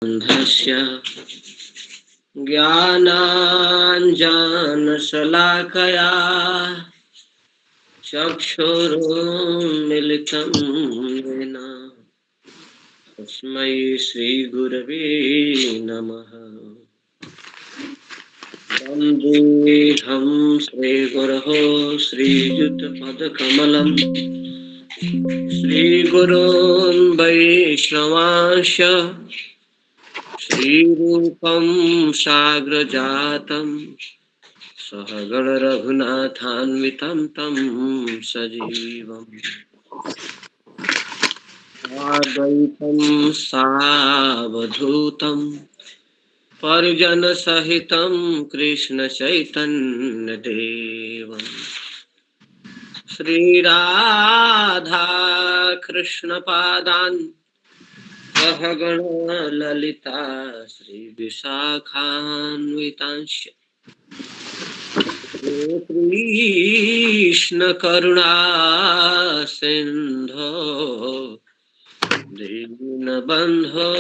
अन्धस्य ज्ञानाञ्जनशलाकया चक्षुरुन्मिलितं येन तस्मै श्रीगुरवे नमः। वन्देऽहं श्रीगुरोः श्रीयुतपदकमलं श्रीगुरोन् वैष्णवांश श्रीरूपं साग्रजातं सहगण रघुनाथान्वितं तं सजीवम् साद्वैतं सावधूतं परिजनसहितं कृष्णचैतन्यदेवं श्रीराधा कृष्णपादान् सहगण ललिता श्रीविशाखान्वितांश्च कृष्ण करुणा सिंधो दीनबन्धो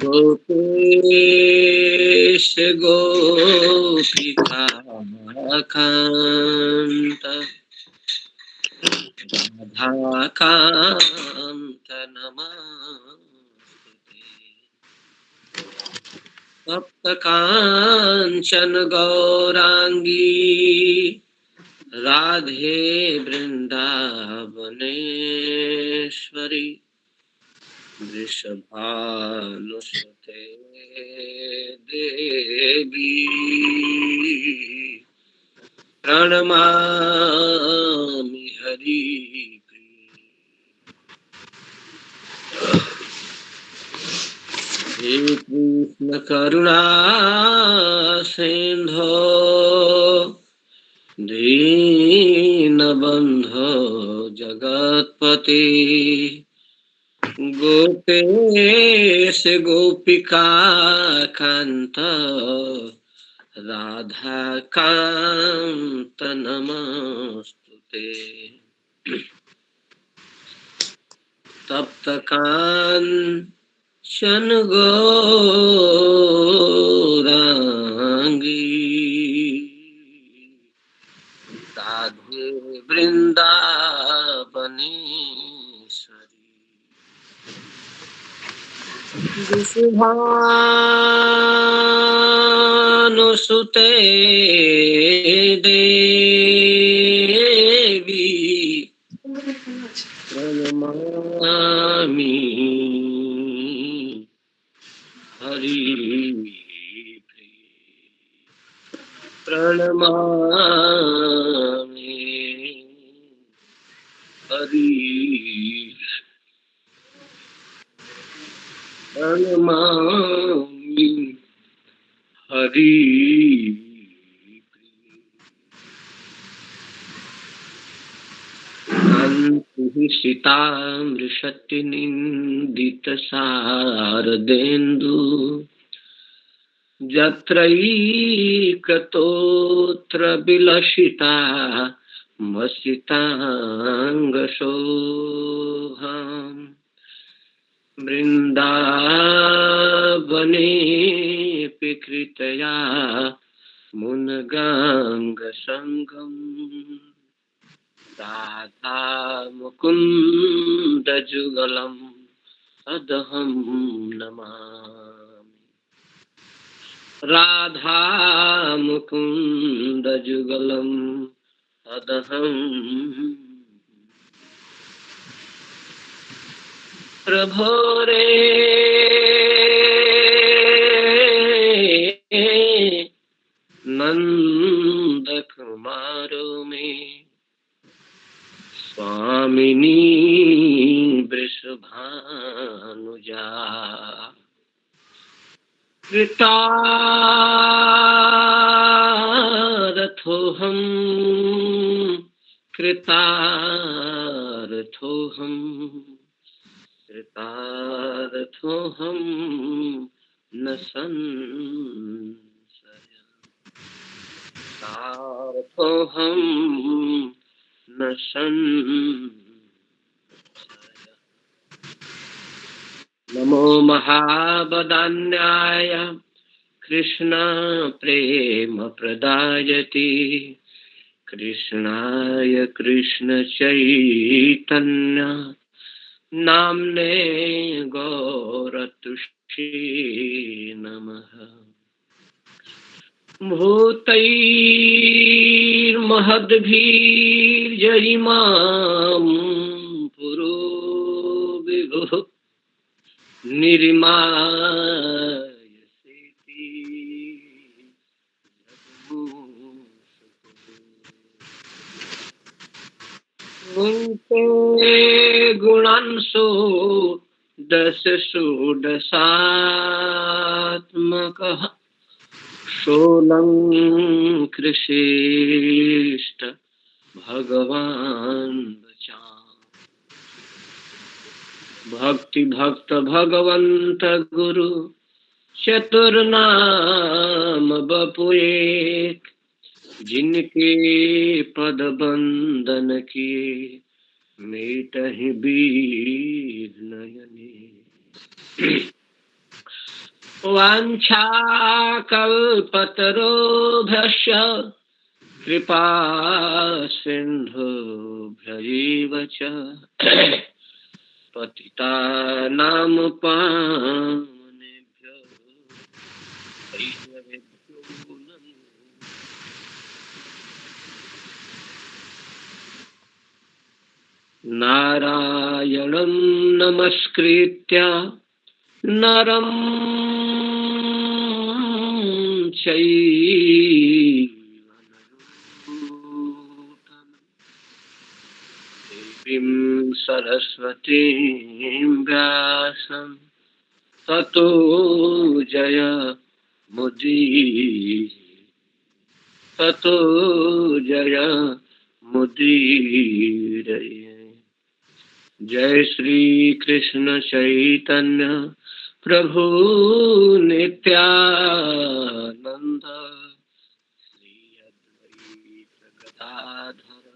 गोपेश गोपिकान्त राधाकान्त नमस्ते। तप्तकाञ्चन गौराङ्गी राधे वृन्दावनेश्वरी वृषभानुसुते देवी प्रणमामि हरिप्रिये। हे कृष्ण करुणा सिंधो दीनबन्धो जगत्पते गोपेश गोपिका कान्त राधा कान्त नमस्तुते। तप्त कांचन गौरांगी राधे वृंदावनेश्वरी वृषभानुसुते देवी प्रणमामि हरिप्रिये। प्रणमामि हरि प्रणमामि हरि। शान्तिः जत्रैकतोऽत्र विलसिता मसिताङ्गशोभाम् वृन्दावनेऽपि कृतया मुनगाङ्गसङ्गम् राधा मुकुन्दजुगलम् अदहं नमामि। राधा मुकुंद जुगलम अदहं प्रभो रे नंद कुमारो में स्वामिनी वृषभानुजा कृतार्थोऽहं कृतार्थोऽहं कृतार्थोऽहं न संशय कृतार्थोऽहं न संशय। नमो महावदान्याय कृष्ण प्रेम प्रदायते कृष्णाय कृष्ण चैतन्य नाम्ने गौरतुष्टे नमः। भूतैर्महद्भिर्जयिमां पुरो विभुः निरिमायसेति उनके गुणांशो दशसु दशात्मकः सोऽलङ्कृशिष्ट भगवान् भक्ति भक्त भगवंत गुरु चतुर्नाम बपुए जिनके पद बंदन किए मीटहि बीर नयने। वांछा कल्पतरोभ्यश्च कृपा सिन्धुभ्यैव च पतितानां पावनेभ्यो वैष्णवेभ्यो नमो। नारायणं नमस्कृत्य नरं चैव देवीं सरस्वतीं व्यासं ततो जयमुदीरये। जय श्री कृष्ण चैतन्य प्रभु नित्यानंद श्री अद्वैत गदाधर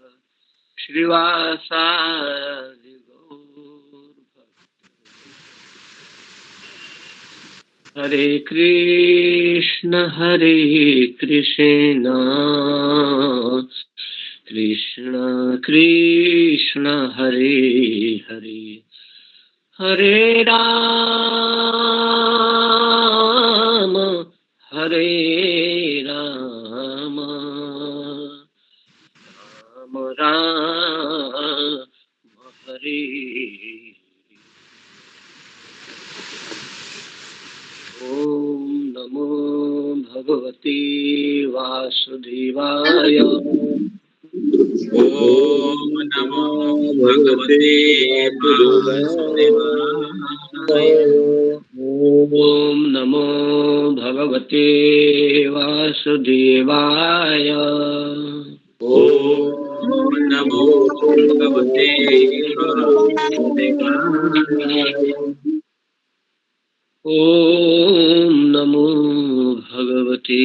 श्रीवासादि गौर भक्त। हरे कृष्ण कृष्ण कृष्ण हरे हरे हरे राम राम राम हरे। ओम नमो भगवते वासुदेवाय। ओम नमो भगवते वासुदेवाय। ओम नमो भगवते वासुदेवाय। ओम नमो भगवते वासुदेवाय। ओम नमो भगवते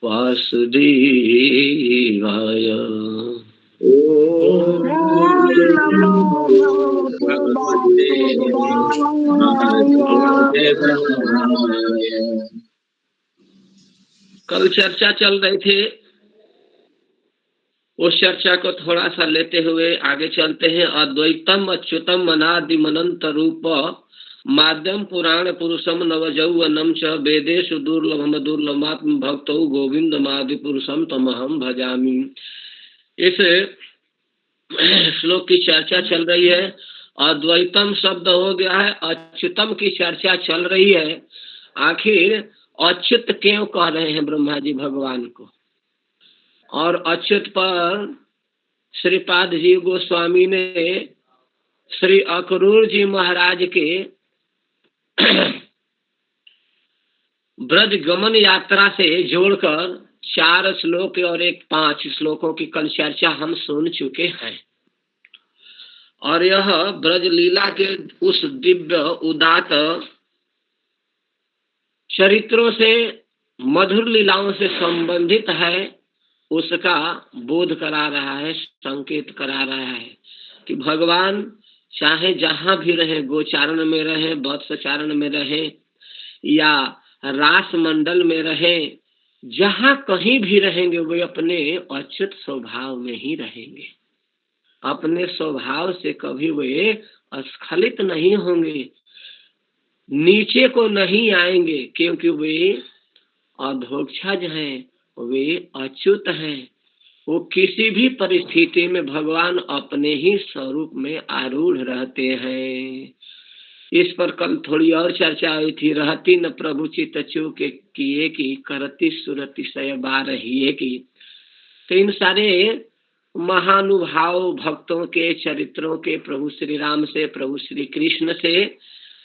वासुदेवाय। ओम नमो भगवते वासुदेवाय। कल चर्चा चल रही थी, उस चर्चा को थोड़ा सा लेते हुए आगे चलते हैं। अद्वैतम अच्युतम अनादिम अनंत रूप माध्यम पुराण पुरुषम नवजौवनम च वेदेषु दुर्लभम दुर्लभमात्म भक्तौ गोविंदमादि पुरुषम तमहम भजामि। इस श्लोक की चर्चा चल रही है। अद्वैतम शब्द हो गया है, अच्युतम की चर्चा चल रही है। आखिर अच्युत क्यों कह रहे हैं ब्रह्मा जी भगवान को? और अच्युत पर श्रीपाद जी गोस्वामी ने श्री अक्रूर जी महाराज के ब्रज गमन यात्रा से जोड़कर 4 श्लोक और एक 5 श्लोकों की कल चर्चा हम सुन चुके हैं। और यह ब्रज लीला के उस दिव्य उदात चरित्रों से, मधुर लीलाओं से संबंधित है, उसका बोध करा रहा है, संकेत करा रहा है कि भगवान चाहे जहाँ भी रहे, गोचारण में रहे, वत्सचारण में रहे या रास मंडल में रहे, जहाँ कहीं भी रहेंगे वे अपने अच्युत स्वभाव में ही रहेंगे। अपने स्वभाव से कभी वे स्खलित नहीं होंगे, नीचे को नहीं आएंगे, क्योंकि वे अधोक्षज हैं, वे अच्युत हैं। वो किसी भी परिस्थिति में भगवान अपने ही स्वरूप में आरूढ़ रहते हैं। इस पर कल थोड़ी और चर्चा हुई थी। रहती न प्रभु चित चूके किए की, करती सुरति सय बारहिए की। तो इन सारे महानुभाव भक्तों के चरित्रों के प्रभु श्री राम से, प्रभु श्री कृष्ण से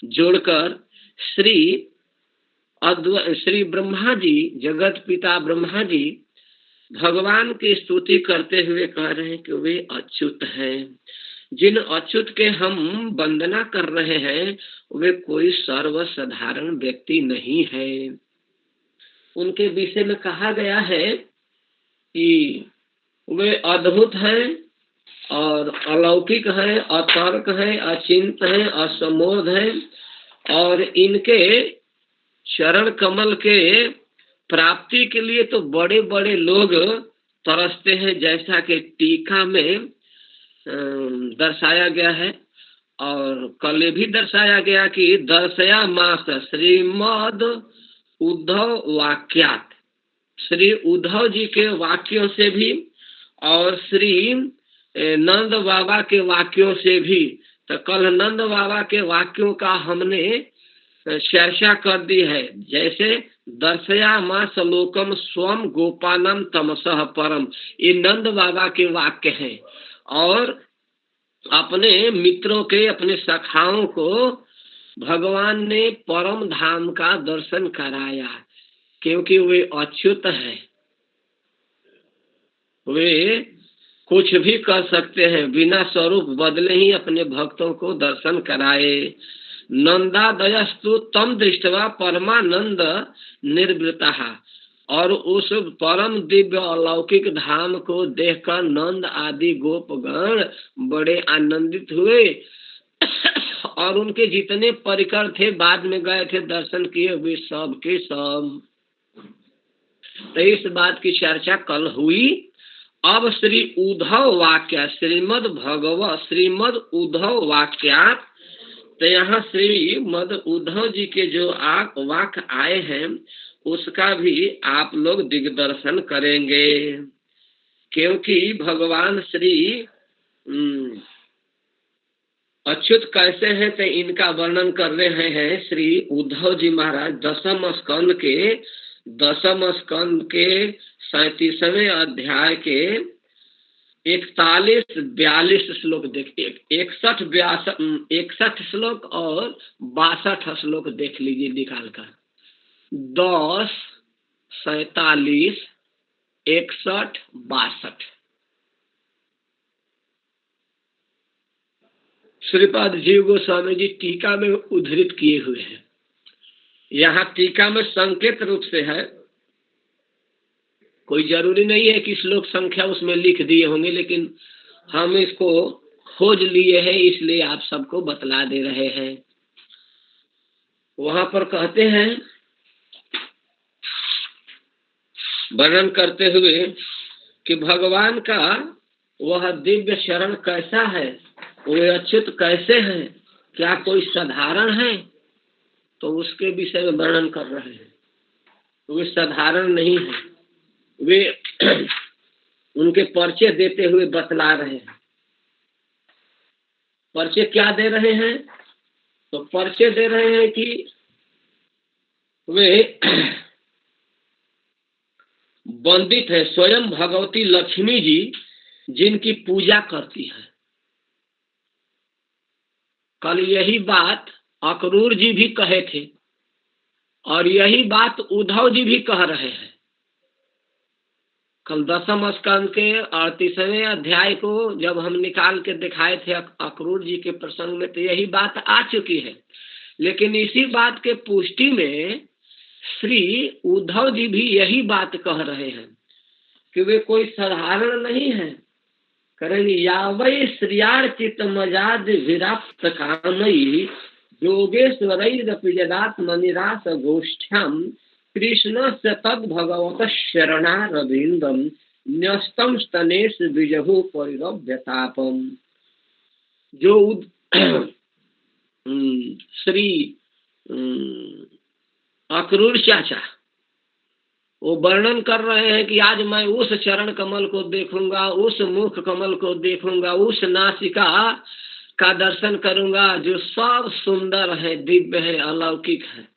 जोड़कर श्री ब्रह्मा जी, जगत पिता ब्रह्मा जी भगवान की स्तुति करते हुए कह रहे हैं कि वे अच्युत हैं। जिन अच्युत के हम वंदना कर रहे हैं वे कोई सर्वसाधारण व्यक्ति नहीं है। उनके विषय में कहा गया है कि वे अद्भुत हैं और अलौकिक हैं, अतर्क हैं, अचिंत हैं, असमोध हैं, और इनके चरण कमल के प्राप्ति के लिए तो बड़े बड़े लोग तरसते हैं, जैसा कि टीका में दर्शाया गया है और कल भी दर्शाया गया कि दर्शया मास श्रीमद उद्धव वाक्यात। श्री उद्धव जी के वाक्यों से भी और श्री नंद बाबा के वाक्यों से भी। तो कल नंद बाबा के वाक्यों का हमने चर्चा कर दी है। जैसे दर्शया मास लोकम स्वम गोपानम तमसह परम, ये नंद बाबा के वाक्य हैं। और अपने मित्रों के, अपने सखाओं को भगवान ने परम धाम का दर्शन कराया, क्योंकि वे अच्युत हैं। वे कुछ भी कर सकते हैं, बिना स्वरूप बदले ही अपने भक्तों को दर्शन कराए। नंदादयस्तु तम दृष्टवा परमानंद निर्वृतः, और उस परम दिव्य अलौकिक धाम को देखकर नंद आदि गोपगण बड़े आनंदित हुए। और उनके जितने परिकर थे, बाद में गए थे दर्शन किए, वे सब के सब। तो इस बात की चर्चा कल हुई। अब श्री उद्धव वाक्य, श्रीमद उद्धव वाक्यात, तो यहाँ श्रीमद उद्धव जी के जो वाक्य आए हैं उसका भी आप लोग दिग्दर्शन करेंगे, क्योंकि भगवान श्री अच्युत कैसे हैं तो इनका वर्णन कर रहे हैं श्री उद्धव जी महाराज। दसम स्कंद के 37वें अध्याय के 41-42 श्लोक देखिए। 61 श्लोक और 62 श्लोक देख लीजिए निकाल कर। 10, 47, 61, 62 श्रीपाद जीव गोस्वामी जी टीका में उद्धृत किए हुए हैं। यहाँ टीका में संकेत रूप से है, कोई जरूरी नहीं है कि श्लोक संख्या उसमें लिख दिए होंगे, लेकिन हम इसको खोज लिए हैं इसलिए आप सबको बतला दे रहे हैं। वहां पर कहते हैं, वर्णन करते हुए कि भगवान का वह दिव्य शरण कैसा है, वे अच्युत कैसे हैं, क्या कोई साधारण है, तो उसके विषय में वर्णन कर रहे हैं। वे साधारण नहीं है, वे उनके परिचय देते हुए बतला रहे हैं। परिचय क्या दे रहे हैं? तो परिचय दे रहे हैं कि वे वंदित है, स्वयं भगवती लक्ष्मी जी जिनकी पूजा करती है। कल यही बात अक्रूर जी भी कहे थे और यही बात उद्धव जी भी कह रहे हैं। कल दसम स्कंद के 38वें अध्याय को जब हम निकाल के दिखाए थे अक्रूर जी के प्रसंग में, तो यही बात आ चुकी है। लेकिन इसी बात के पुष्टि में श्री उद्धव जी भी यही बात कह रहे हैं कि वे कोई साधारण नहीं है, करेंगे यावै श्रियार्चित मजाद विराप्त कामयी योगेश्वरैरपि यदात्मनिरास गोष्ठ्याम कृष्ण से तद भगवत शरणारविंदम न्यस्तम स्तनेश विजहु परिरभ्यतापम। जो श्री अक्रूर चाचा वो वर्णन कर रहे हैं कि आज मैं उस चरण कमल को देखूंगा, उस मुख कमल को देखूंगा, उस नासिका का दर्शन करूंगा जो सब सुंदर है, दिव्य है, अलौकिक है।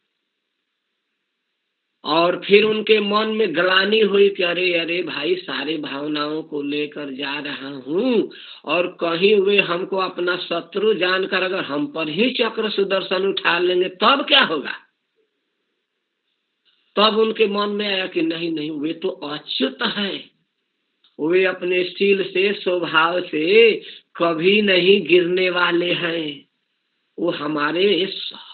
और फिर उनके मन में ग्लानि हुई कि अरे अरे भाई, सारे भावनाओं को लेकर जा रहा हूँ और कहीं वे हमको अपना शत्रु जानकर अगर हम पर ही चक्र सुदर्शन उठा लेंगे तब क्या होगा। तब उनके मन में आया कि नहीं नहीं, वे तो अच्युत है, वे अपने शील से, स्वभाव से कभी नहीं गिरने वाले हैं। वो हमारे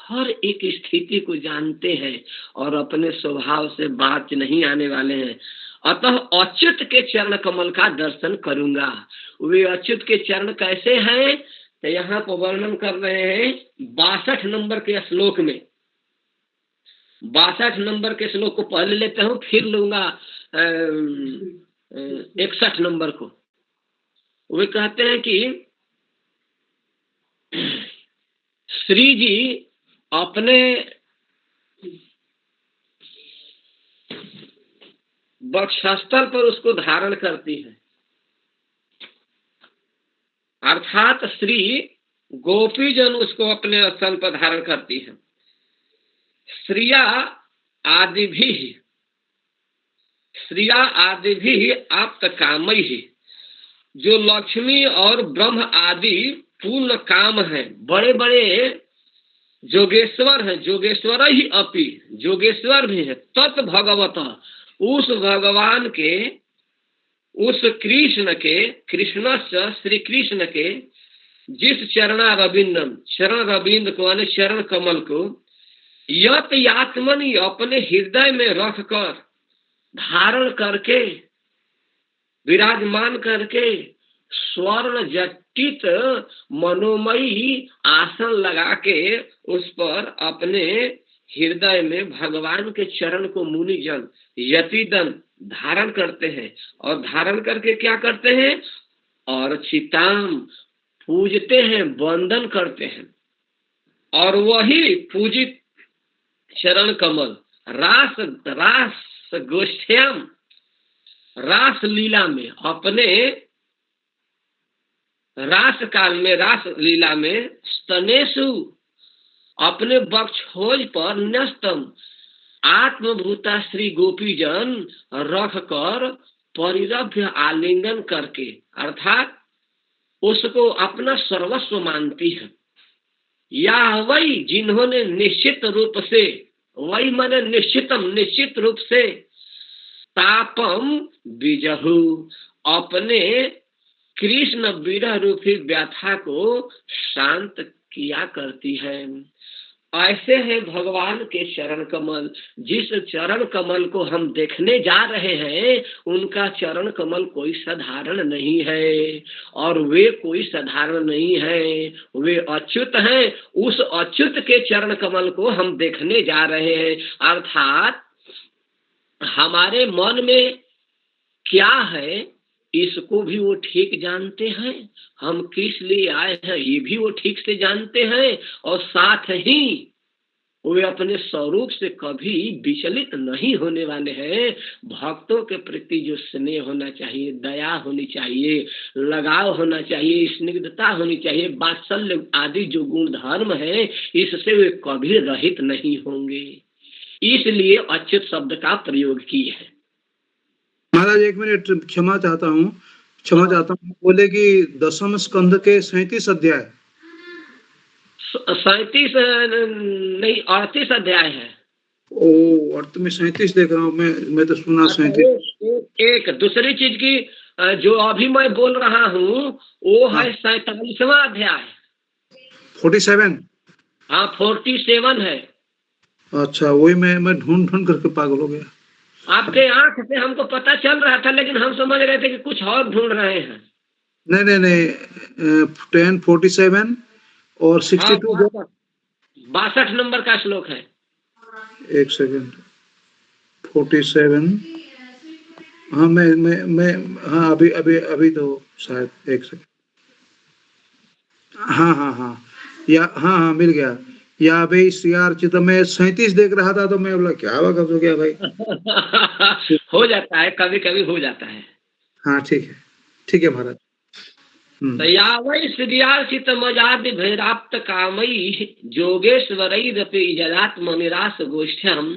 हर एक स्थिति को जानते हैं और अपने स्वभाव से बात नहीं आने वाले हैं। अतः अच्युत के चरण कमल का दर्शन करूंगा। वे अच्युत के चरण कैसे हैं तो यहाँ पर वर्णन कर रहे हैं 62 नंबर के श्लोक में। 62 नंबर के श्लोक को पहले लेते हूँ, फिर लूंगा 61 नंबर को। वे कहते हैं कि श्री जी अपने वक्षस्थल पर उसको धारण करती है, अर्थात श्री गोपीजन उसको अपने स्थल पर धारण करती है। श्रिया आदि भी आप्त कामयी, जो लक्ष्मी और ब्रह्म आदि पूर्ण काम है, बड़े बड़े जोगेश्वर हैं, जोगेश्वर ही अपि, जोगेश्वर भी है, तत् भगवत, उस भगवान के, उस कृष्ण के, कृष्णस्य श्री कृष्ण के जिस चरणारविंदम, चरण रविंद को यानी चरण कमल को, यत यात्मनि अपने हृदय में रख कर, धारण करके, विराजमान करके, स्वर्ण जटित मनोमयी आसन लगा के उस पर अपने हृदय में भगवान के चरण को मुनिजन यतिदन धारण करते हैं। और धारण करके क्या करते हैं, और चिताम पूजते हैं, वंदन करते हैं। और वही पूजित चरण कमल रास रास गोष्ठ्याम, रास लीला में, अपने रास काल में, रास लीला में, स्तनेषु अपने वक्षोज पर, न्यस्तम आत्मभूता श्री गोपीजन रख कर, परिरभ्य आलिंगन करके, अर्थात उसको अपना सर्वस्व मानती है। या वही जिन्होंने निश्चित रूप से, वही माने निश्चितम, निश्चित रूप से, तापम बिजहु, अपने कृष्ण विरह रूपी व्यथा को शांत किया करती है। ऐसे हैं भगवान के चरण कमल। जिस चरण कमल को हम देखने जा रहे हैं, उनका चरण कमल कोई साधारण नहीं है, और वे कोई साधारण नहीं है, वे अच्युत हैं। उस अच्युत के चरण कमल को हम देखने जा रहे हैं, अर्थात हमारे मन में क्या है इसको भी वो ठीक जानते हैं, हम किस लिए आए हैं ये भी वो ठीक से जानते हैं, और साथ ही वे अपने स्वरूप से कभी विचलित नहीं होने वाले हैं। भक्तों के प्रति जो स्नेह होना चाहिए, दया होनी चाहिए, लगाव होना चाहिए, स्निग्धता होनी चाहिए, वात्सल्य आदि जो गुण धर्म है, इससे वे कभी रहित नहीं होंगे। इसलिए अच्युत शब्द का प्रयोग किए हैं। महाराज एक मिनट क्षमा चाहता हूँ, बोले कि 10वें स्कंद के 37 अध्याय, 37 नहीं 38 अध्याय है। ओ, अर्थ में 37 देख रहा हूँ मैं तो सुना 37। एक दूसरी चीज की जो अभी मैं बोल रहा हूँ वो है 47वां अध्याय। 47? हाँ 47 है। अच्छा, वही मैं ढूंढ करके पागल हो गया। आपके आंख से हमको पता चल रहा था, लेकिन हम समझ रहे थे कि कुछ और ढूंढ रहे हैं। नहीं 10:47 और 62 62 नंबर का श्लोक है। एक सेकंड 47 हाँ मैं हाँ अभी तो शायद एक सेकंड हाँ हाँ मिल गया। या भाई CR मैं 37 देख रहा था तो मैं बोला क्या हुआ कब हो गया भाई। हो जाता है, कभी कभी हो जाता है। हाँ ठीक है महाराज। यावै श्रियार्चित मजादि भैराप्त कामई जोगेश्वरैरपि जलात्मनिरास गोष्ठ्याम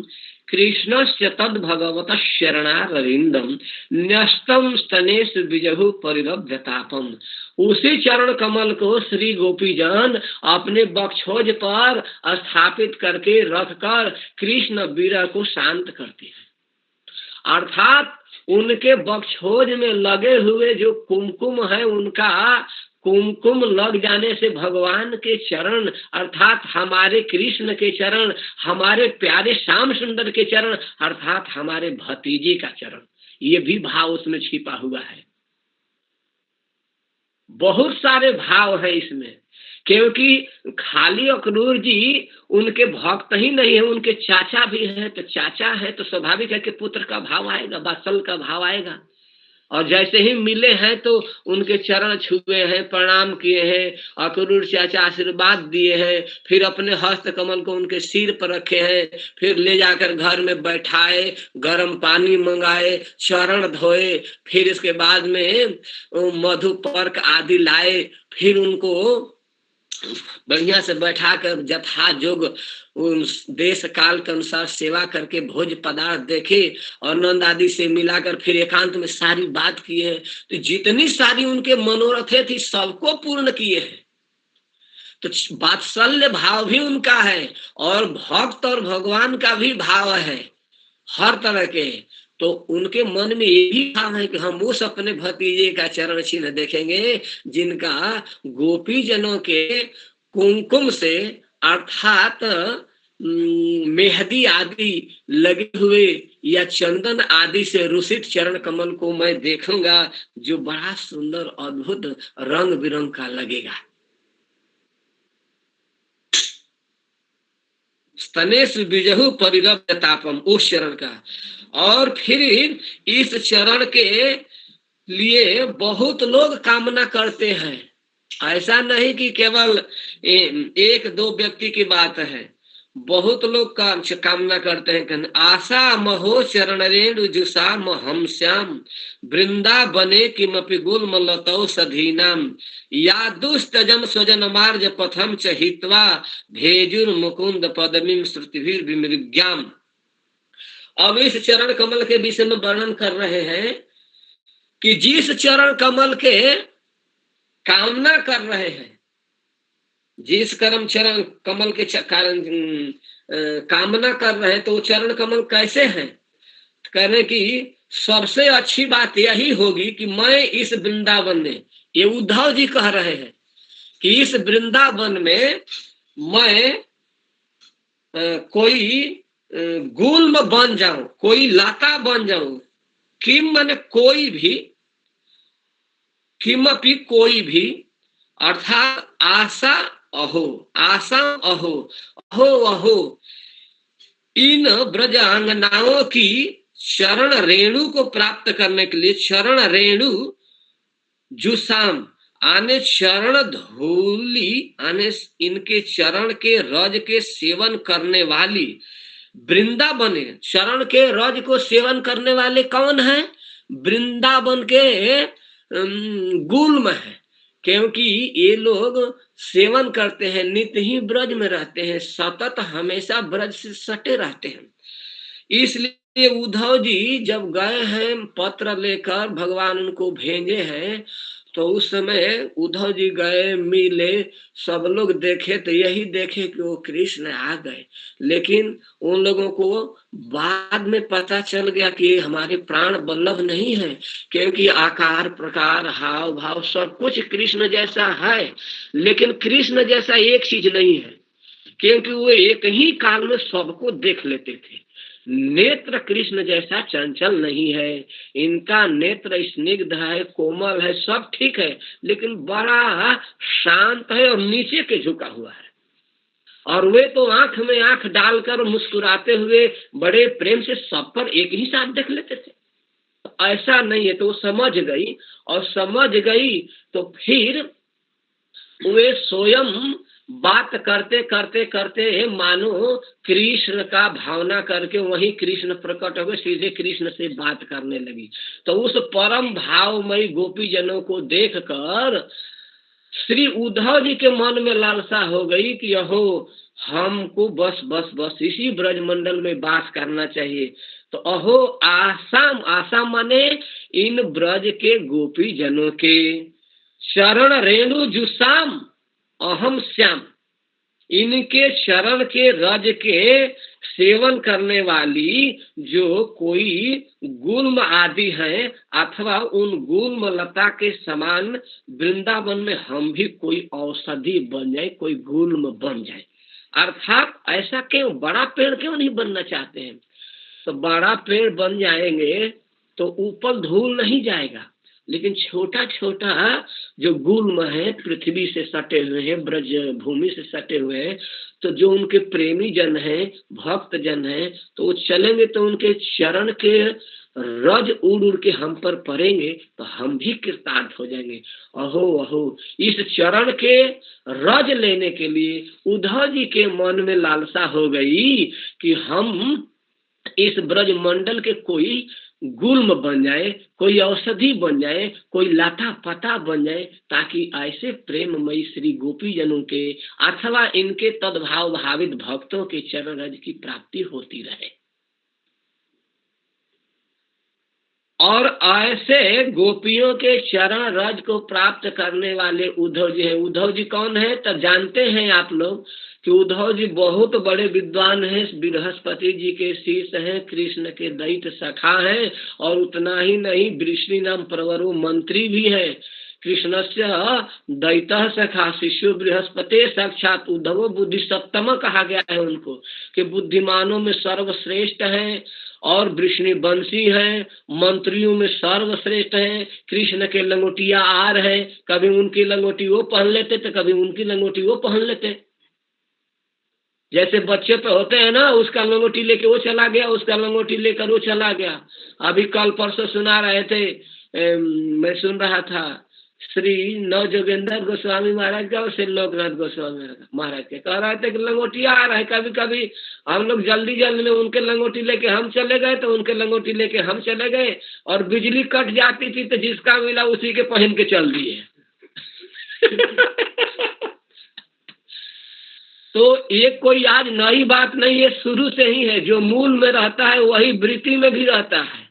कृष्णस्य तद भगवतः शरणारविंदम न्यस्तम स्तनेषु बिजहु परिरभ्यतापम। उसी चरण कमल को श्री गोपीजन अपने बक्षोज पर स्थापित करके रखकर कृष्ण विरह को शांत करते हैं। अर्थात उनके बक्षोज में लगे हुए जो कुमकुम है, उनका कुमकुम लग जाने से भगवान के चरण अर्थात हमारे कृष्ण के चरण, हमारे प्यारे श्याम सुंदर के चरण अर्थात हमारे भतीजे का चरण, ये भी भाव उसमें छिपा हुआ है। बहुत सारे भाव है इसमें, क्योंकि खाली अक्रूर जी उनके भक्त ही नहीं है, उनके चाचा भी है। तो चाचा है तो स्वाभाविक है कि पुत्र का भाव आएगा, वात्सल का भाव आएगा। और जैसे ही मिले हैं तो उनके चरण छुए हैं, प्रणाम किए हैं, अक्रूर चाचा आशीर्वाद दिए हैं, फिर अपने हस्त कमल को उनके सिर पर रखे हैं, फिर ले जाकर घर में बैठाए, गर्म पानी मंगाए, चरण धोए, फिर इसके बाद में मधुपर्क आदि लाए, फिर उनको बढ़िया से बैठा कर जथा जोग उन देश काल के अनुसार सेवा करके भोज पदार्थ देखे और नंद आदि से मिलाकर फिर एकांत में सारी बात की है। तो जितनी सारी उनके मनोरथे थी सबको पूर्ण किए हैं। तो वात्सल्य भाव भी उनका है और भक्त और भगवान का भी भाव है हर तरह के। तो उनके मन में यही भाव है कि हम उस अपने भतीजे का चरण चिन्ह देखेंगे जिनका गोपी जनों के कुमकुम से अर्थात मेहंदी आदि लगे हुए या चंदन आदि से रुसित चरण कमल को मैं देखूंगा, जो बड़ा सुंदर अद्भुत रंग बिरंग का लगेगा। स्तनेश बिजहु परिरभ्यतापम, उस चरण का। और फिर इस चरण के लिए बहुत लोग कामना करते हैं। ऐसा नहीं कि केवल एक दो व्यक्ति की बात है, बहुत लोग कामना करते हैं। आशा महो चरण रेणु जुषाम हम श्याम वृंदावने किमपि गुल्म लतौ सधीनाम या दुस्तजम स्वजन मार्ज पथम च हित्वा भेजुर मुकुंद पदमीम श्रुतिभिर विमृग्याम। अब इस चरण कमल के विषय में वर्णन कर रहे हैं कि जिस चरण कमल के कामना कर रहे हैं, जिस कर्म चरण कमल के कारण कामना कर रहे हैं, तो वो चरण कमल कैसे हैं? कहने की सबसे अच्छी बात यही होगी कि मैं इस वृंदावन में, ये उद्धव जी कह रहे हैं कि इस वृंदावन में मैं कोई गुल्म बन जाऊं, कोई लता बन जाऊं। किम माने कोई भी, किमपि कोई भी, अर्थात आशा अहो, आशा अहो, अहो अहो इन ब्रजांगनाओं की चरण रेणु को प्राप्त करने के लिए, चरण रेणु जुसाम आने चरण धूली आने इनके चरण के रज के सेवन करने वाली वृंदावन, चरण के रज को सेवन करने वाले कौन है? वृंदावन के गुल्म है, क्योंकि ये लोग सेवन करते हैं, नित्य ही ब्रज में रहते हैं, सतत हमेशा ब्रज से सटे रहते हैं। इसलिए उद्धव जी जब गए हैं पत्र लेकर, भगवान उनको भेजे हैं, तो उस समय उद्धव जी गए, मिले, सब लोग देखे तो यही देखे कि वो कृष्ण आ गए। लेकिन उन लोगों को बाद में पता चल गया कि ये हमारे प्राण वल्लभ नहीं है, क्योंकि आकार प्रकार हाव भाव सब कुछ कृष्ण जैसा है, लेकिन कृष्ण जैसा एक चीज नहीं है, क्योंकि वो एक ही काल में सबको देख लेते थे। नेत्र कृष्ण जैसा चंचल नहीं है, इनका नेत्र स्निग्ध है, कोमल है, सब ठीक है, लेकिन बड़ा शांत है और नीचे के झुका हुआ है। और वे तो आंख में आंख डालकर मुस्कुराते हुए बड़े प्रेम से सब पर एक ही साथ देख लेते थे। ऐसा नहीं है। तो वो समझ गई, और समझ गई तो फिर वे स्वयं बात करते करते करते मानो कृष्ण का भावना करके वहीं कृष्ण प्रकट हो गए, सीधे कृष्ण से बात करने लगी। तो उस परम भावमयी गोपी जनों को देखकर श्री उद्धव जी के मन में लालसा हो गई कि यहो हमको बस बस बस इसी ब्रजमंडल में वास करना चाहिए। तो अहो आशा माने इन ब्रज के गोपी जनों के चरण रेणु जुसाम अहम श्याम, इनके चरण के रज के सेवन करने वाली जो कोई गुल्म आदि हैं, अथवा उन गुल्म लता के समान वृंदावन में हम भी कोई औषधि बन जाए, कोई गुल्म बन जाए। अर्थात ऐसा क्यों, बड़ा पेड़ क्यों नहीं बनना चाहते हैं? तो बड़ा पेड़ बन जाएंगे तो ऊपर धूल नहीं जाएगा, लेकिन छोटा छोटा जो गुल्म है पृथ्वी से सटे हुए हैं, ब्रज भूमि से सटे हुए हैं, तो जो उनके प्रेमी जन हैं, भक्त जन हैं, तो वो चलेंगे तो उनके चरण के रज उड़ उड़ के हम पर पड़ेंगे तो हम भी कृतार्थ हो जाएंगे। अहो अहो, इस चरण के रज लेने के लिए उद्धव जी के मन में लालसा हो गई कि हम इस ब्रज मंडल के कोई गुल्म बन जाए, कोई औषधि बन जाए, कोई लाता पता बन जाए, ताकि ऐसे प्रेममयी श्री गोपी जनों के अथवा इनके तद्भाव भावित भक्तों के चरण रज की प्राप्ति होती रहे। और ऐसे गोपियों के चरण रज को प्राप्त करने वाले उद्धव जी हैं। उद्धव जी कौन है? तो जानते हैं आप लोग कि उद्धव जी बहुत बड़े विद्वान हैं, बृहस्पति जी के शिष्य हैं, कृष्ण के दैत्य सखा हैं, और उतना ही नहीं वृष्णि नाम प्रवरो मंत्री भी हैं। कृष्ण से दैत्य सखा शिष्यो बृहस्पति साक्षात उद्धव बुद्धि सप्तम कहा गया है उनको, कि बुद्धिमानों में सर्वश्रेष्ठ हैं और वृष्णि वंशी हैं, मंत्रियों में सर्वश्रेष्ठ हैं। कृष्ण के लंगोटिया आर है, कभी उनकी लंगोटी वो पहन लेते तो कभी उनकी लंगोटी वो पहन लेते। जैसे बच्चे पे होते हैं ना, उसका लंगोटी लेके वो चला गया, उसका लंगोटी लेकर वो चला गया। अभी कल परसों सुना रहे थे, मैं सुन रहा था श्री नव जोगेंद्र गोस्वामी महाराज का और श्री लोकनाथ गोस्वामी महाराज के, कह रहे थे कि लंगोटिया आ रहा है। कभी कभी हम लोग जल्दी जल्दी में उनके लंगोटी लेके हम चले गए तो उनके लंगोटी लेके हम चले गए, और बिजली कट जाती थी तो जिसका मिला उसी के पहन के चल दिए। तो ये कोई आज नई बात नहीं है, शुरू से ही है। जो मूल में रहता है वही वृत्ति में भी रहता है,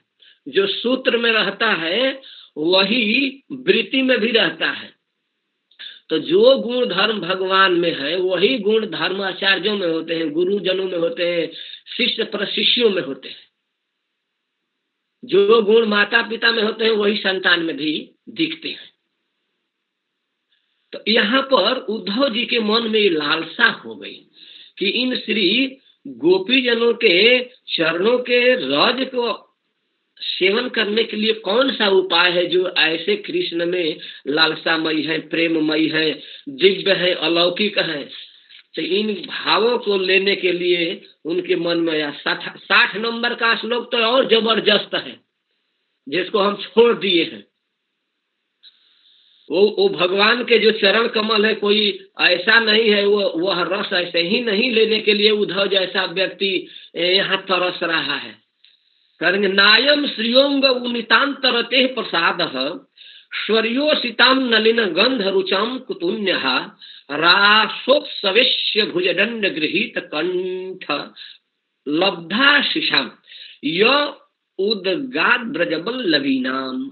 जो सूत्र में रहता है वही वृत्ति में भी रहता है। तो जो गुण धर्म भगवान में है वही गुण धर्म आचार्यों में होते हैं, गुरुजनों में होते हैं, शिष्य प्रशिष्यों में होते हैं। जो गुण माता पिता में होते हैं वही संतान में भी दिखते हैं। तो यहाँ पर उद्धव जी के मन में लालसा हो गई कि इन श्री गोपी जनों के चरणों के रज को सेवन करने के लिए कौन सा उपाय है जो ऐसे कृष्ण में लालसामयी है, प्रेममयी है, दिव्य है, अलौकिक है। तो इन भावों को लेने के लिए उनके मन में आया। 60 नंबर का श्लोक तो और जबरदस्त है, जिसको हम छोड़ दिए हैं। वो भगवान के जो चरण कमल है, कोई ऐसा नहीं है, वह रस ऐसे ही नहीं लेने के लिए उद्धव जैसा व्यक्ति यहाँ तरस रहा है। करेंगे नायम श्रियोंग उन्नीतांतरते प्रसाद स्वर्यो सीताम नलिन गंध रुचाम कुतुन्य रासोत्सवेश्य भुजदंड गृहीत कंठ लब्धा शिशाम य उदगाद ब्रजबल लवीनाम।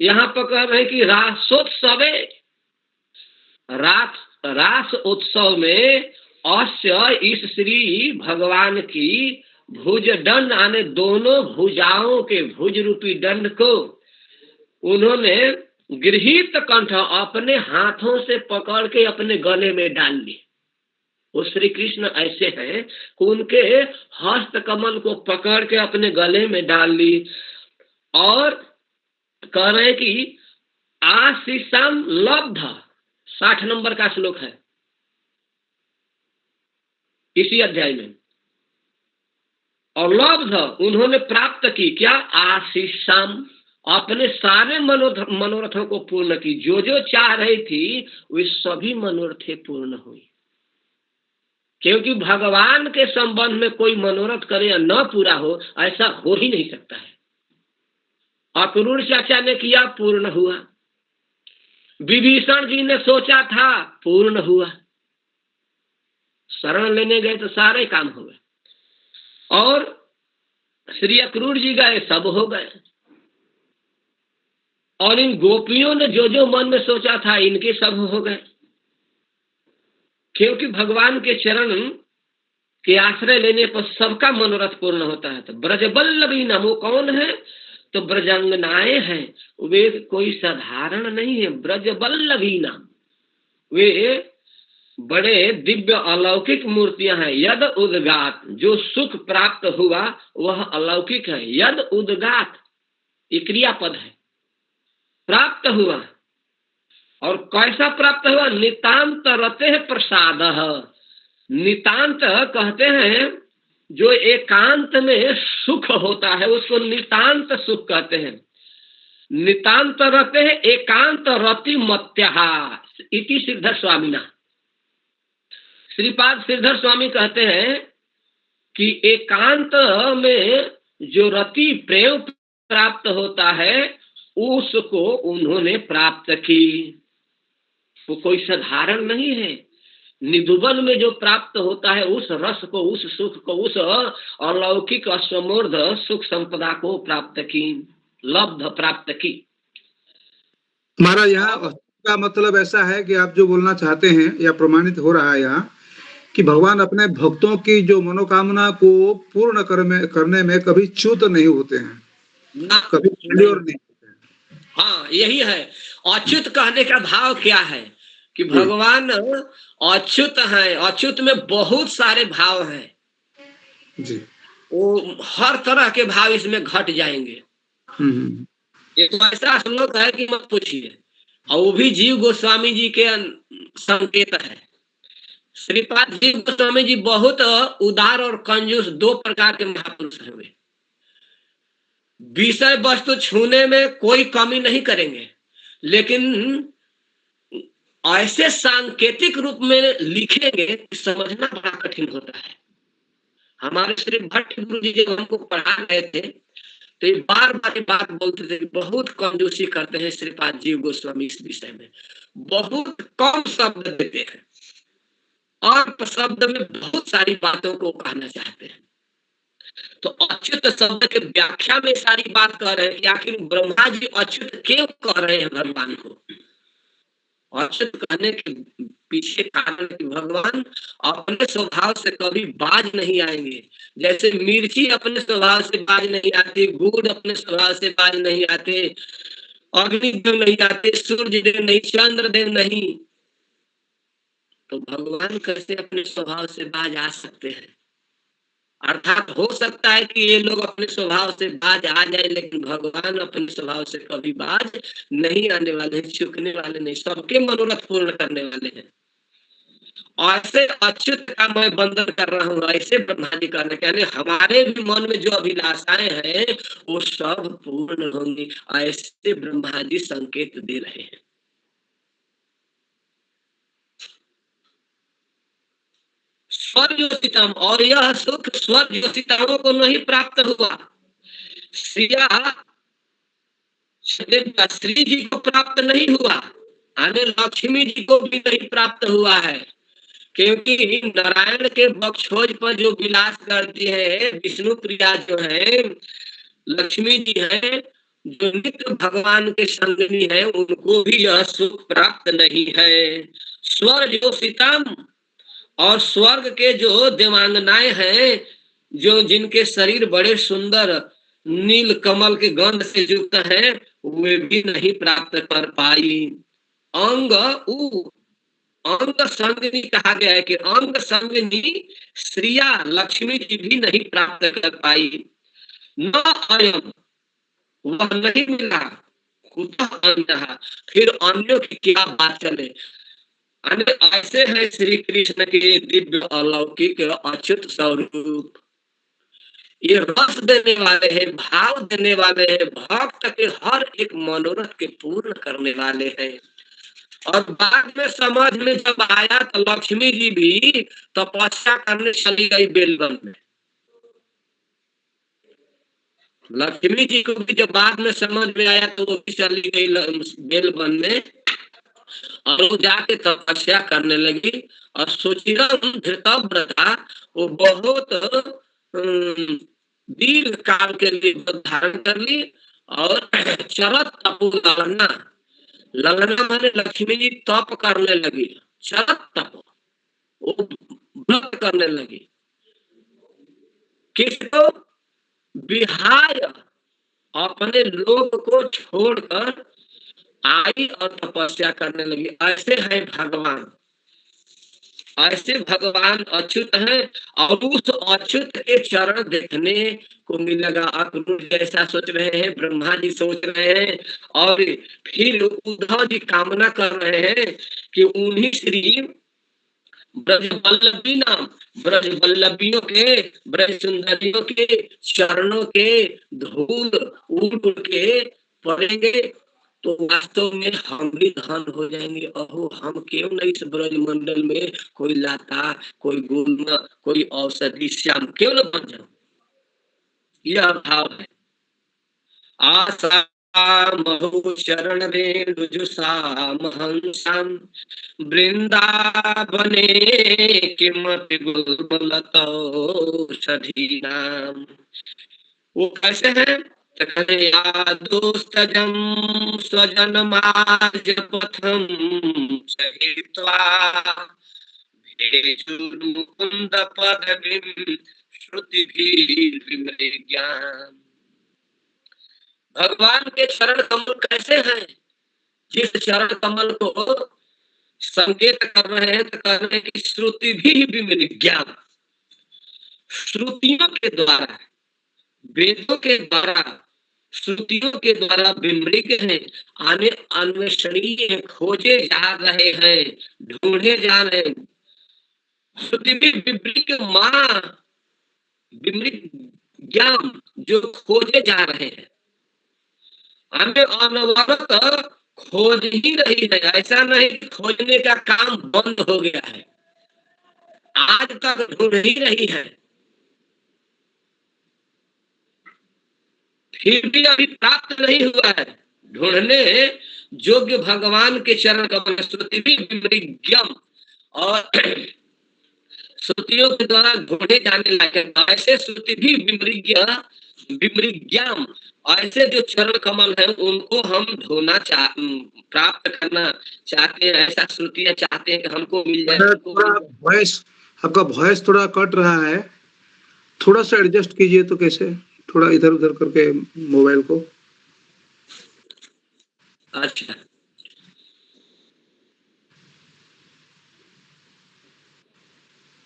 यहाँ पर कह रहे हैं कि रासोत्सवे, रास उत्सव में अस्य इस श्री भगवान की भुज दंड आने दोनों भुजाओं के भुज रूपी दंड को उन्होंने गृहीत कंठ अपने हाथों से पकड़ के अपने गले में डाल ली। वो श्री कृष्ण ऐसे हैं कि उनके हस्त कमल को पकड़ के अपने गले में डाल ली और कह रहे हैं कि आशीषम लब्ध, 60 नंबर का श्लोक है इसी अध्याय में। और लब्ध उन्होंने प्राप्त की क्या? आशीषम, अपने सारे मनोरथों को पूर्ण की। जो जो चाह रही थी वे सभी मनोरथें पूर्ण हुई, क्योंकि भगवान के संबंध में कोई मनोरथ करे या न पूरा हो, ऐसा हो ही नहीं सकता है। अक्रूर चाचा ने किया, पूर्ण हुआ। विभीषण जी ने सोचा था, पूर्ण हुआ। शरण लेने गए तो सारे काम हो गए, और श्री अक्रूर जी गए, सब हो गए। और इन गोपियों ने जो जो मन में सोचा था, इनके सब हो गए, क्योंकि भगवान के चरण के आश्रय लेने पर सबका मनोरथ पूर्ण होता है। तो ब्रजबल्लभी नमो कौन है? तो ब्रजंगनाएं हैं, वे कोई साधारण नहीं है। ब्रजबल्लभी नाम, वे बड़े दिव्य अलौकिक मूर्तियां हैं। यद उद्गात, जो सुख प्राप्त हुआ वह अलौकिक है। यद उद्गात ये क्रियापद है, प्राप्त हुआ। और कैसा प्राप्त हुआ? नितांत रते प्रसाद। नितांत कहते हैं जो एकांत में सुख होता है उसको नितांत सुख कहते हैं। नितांत रते एकांत रति मत्या इति श्रीधर स्वामिना। श्रीपाद श्रीधर स्वामी कहते हैं कि एकांत में जो रति प्रेम प्राप्त होता है उसको उन्होंने प्राप्त की। वो कोई साधारण नहीं है। निधुबन में जो प्राप्त होता है उस रस को, उस सुख को, उस अलौकिक असमूर्ध सुख संपदा को प्राप्त की, लब्ध प्राप्त की। महाराज यहाँ का मतलब ऐसा है कि आप जो बोलना चाहते हैं या प्रमाणित हो रहा है यहाँ कि भगवान अपने भक्तों की जो मनोकामना को पूर्ण करने में कभी च्युत नहीं होते हैं, कभी फेल्योर नहीं होते हैं। हाँ, यही है अच्युत कहने का भाव। क्या है कि भगवान अच्युत हैं। अच्युत में बहुत सारे भाव हैं जी, वो हर तरह के भाव इसमें घट जाएंगे। एक ऐसा श्लोक है कि मत पूछिए, और वो भी जीव गोस्वामी जी के संकेत है। श्रीपाद जीव गोस्वामी जी बहुत उदार और कंजूस, 2 प्रकार के महापुरुष हैं। वे विषय वस्तु छूने में कोई कमी नहीं करेंगे, लेकिन ऐसे सांकेतिक रूप में लिखेंगे कि समझना बड़ा कठिन होता है। हमारे श्री भट्ट गुरु जी जब हमको पढ़ा रहे थे तो ये बार बार बात बोलते थे, बहुत कंजूसी करते हैं श्रीपाद जीव गोस्वामी इस विषय में। बहुत कम शब्द देते हैं और शब्द में बहुत सारी बातों को कहना चाहते हैं। तो अच्युत शब्द के व्याख्या में सारी बात कह रहे हैं कि आखिर ब्रह्मा जी अच्युत क्यों कह रहे हैं भगवान को। अच्युत कहने के पीछे कारण कि भगवान अपने स्वभाव से कभी बाज नहीं आएंगे। जैसे मिर्ची अपने स्वभाव से बाज नहीं आती, गुड़ अपने स्वभाव से बाज नहीं आते, अग्निदेव नहीं आते, सूर्य देव नहीं, चंद्र देव नहीं, तो भगवान कैसे अपने स्वभाव से बाज आ सकते हैं? अर्थात हो सकता है कि ये लोग अपने स्वभाव से बाज आ जाए, लेकिन भगवान अपने स्वभाव से कभी बाज नहीं आने वाले हैं, चूकने वाले नहीं, सबके मनोरथ पूर्ण करने वाले हैं। ऐसे अच्युत का मैं बंधन कर रहा हूँ, ऐसे ब्रह्मा जी कहने कहने हमारे भी मन में जो अभिलाषाएं हैं वो सब पूर्ण होंगी, ऐसे ब्रह्मा जी संकेत दे रहे हैं। स्वर्गोषितम, और यह सुख स्वर्गोषितमों को नहीं प्राप्त हुआ, श्री जी को प्राप्त नहीं हुआ, हमें लक्ष्मी जी को भी नहीं प्राप्त हुआ है। क्योंकि नारायण के बक्षोज पर जो विलास करती है विष्णु प्रिया जो है, लक्ष्मी जी है, जो नित्य भगवान के संगनी है, उनको भी यह सुख प्राप्त नहीं है। स्वर्गोषितम, और स्वर्ग के जो देवांगनाएं हैं, जो जिनके शरीर बड़े सुंदर नील कमल के गंध से युक्त हैं, वे भी नहीं प्राप्त कर पाई। अंग उ अंग संगनी कहा गया है कि अंग संगनी श्रिया लक्ष्मी जी भी नहीं प्राप्त कर पाई। न अयम, वह नहीं मिला, कुतः अन्यः, फिर अन्यों की क्या बात चले। ऐसे है श्री कृष्ण के दिव्य अलौकिक अच्युत स्वरूप। ये रस देने वाले हैं, भाव देने वाले हैं, भक्त के हर एक मनोरथ के पूर्ण करने वाले हैं। और बाद में समझ में जब आया तो लक्ष्मी जी भी तपस्या करने चली गई बेलवन में। लक्ष्मी जी को भी जब बाद में समझ में आया तो वो भी चली गई बेलवन में, और वो जाके तपस्या करने लगी। और सुचिरम धृतव्रता वो बहुत दीर्घ काल के लिए धारण कर ली। और चरत तपो ललना, ललना माने लक्ष्मी जी तप करने लगी, चरत तप, वो व्रत करने लगी। किसको? विहाय, अपने लोग को छोड़कर आई और तपस्या करने लगी। ऐसे है भगवान, ऐसे भगवान अच्युत हैं। और उस अच्युत के चरण देखने को मिलेगा। अक्रूर जैसा सोच रहे हैं, ब्रह्मा जी सोच रहे हैं, और फिर उद्धव जी कामना कर रहे हैं कि उन्हीं श्री ब्रजवल्लभी नाम, ब्रजवल्लभियों के, ब्रज सुंदरियों के चरणों के धूल उड़ उड़ के पड़ेंगे तो वास्तव में हम भी धन हो जाएंगे। अहो, हम क्यों नहीं इस ब्रज मंडल में कोई लाता, कोई गुलमा, कोई औषधि श्याम क्यों न बन जाऊं। यह भाव है। आशा महु शरण रेणुजुषाम हंसाम वृंदावने किमपि गुल्मलतो सधीनाम। वो कैसे हैं? तो कहते यादोस्तजम स्वजनमार्ज पथम सहित्वा भेषुर्मुकुंद पदवीं श्रुतिभिर्विमृज्ञाम्। भगवान के चरण कमल कैसे हैं? जिस चरण कमल को संकेत कर रहे हैं तो कह रहे हैं कि श्रुति भी विमृज्ञाम्, श्रुतियों के द्वारा, वेदों के द्वारा, श्रुतियों के द्वारा विमृग हैं, आने अन्वेषणीय खोजे जा रहे हैं, ढूंढे जा रहे हैं। श्रुति भी विमृग मां, विमृज्ञाम्, जो खोजे जा रहे हैं, हमें अनवरत खोज ही रही है। ऐसा नहीं खोजने का काम बंद हो गया है, आज तक ढूंढ ही रही है, फिर भी अभी प्राप्त नहीं हुआ है। ढूंढने योग्य भगवान के चरण कमल, श्रुति भी विमृज्ञम, और श्रुतियों के द्वारा ढूंढे जाने लगे। ऐसे श्रुति भी विमृज्ञम, ऐसे जो चरण कमल है उनको हम ढूंढना प्राप्त करना चाहते हैं। ऐसा श्रुतियां चाहते हैं कि हमको मिल जाए। आपका वॉइस थोड़ा कट रहा है, थोड़ा सा एडजस्ट कीजिए। तो कैसे? थोड़ा इधर उधर करके मोबाइल को। अच्छा,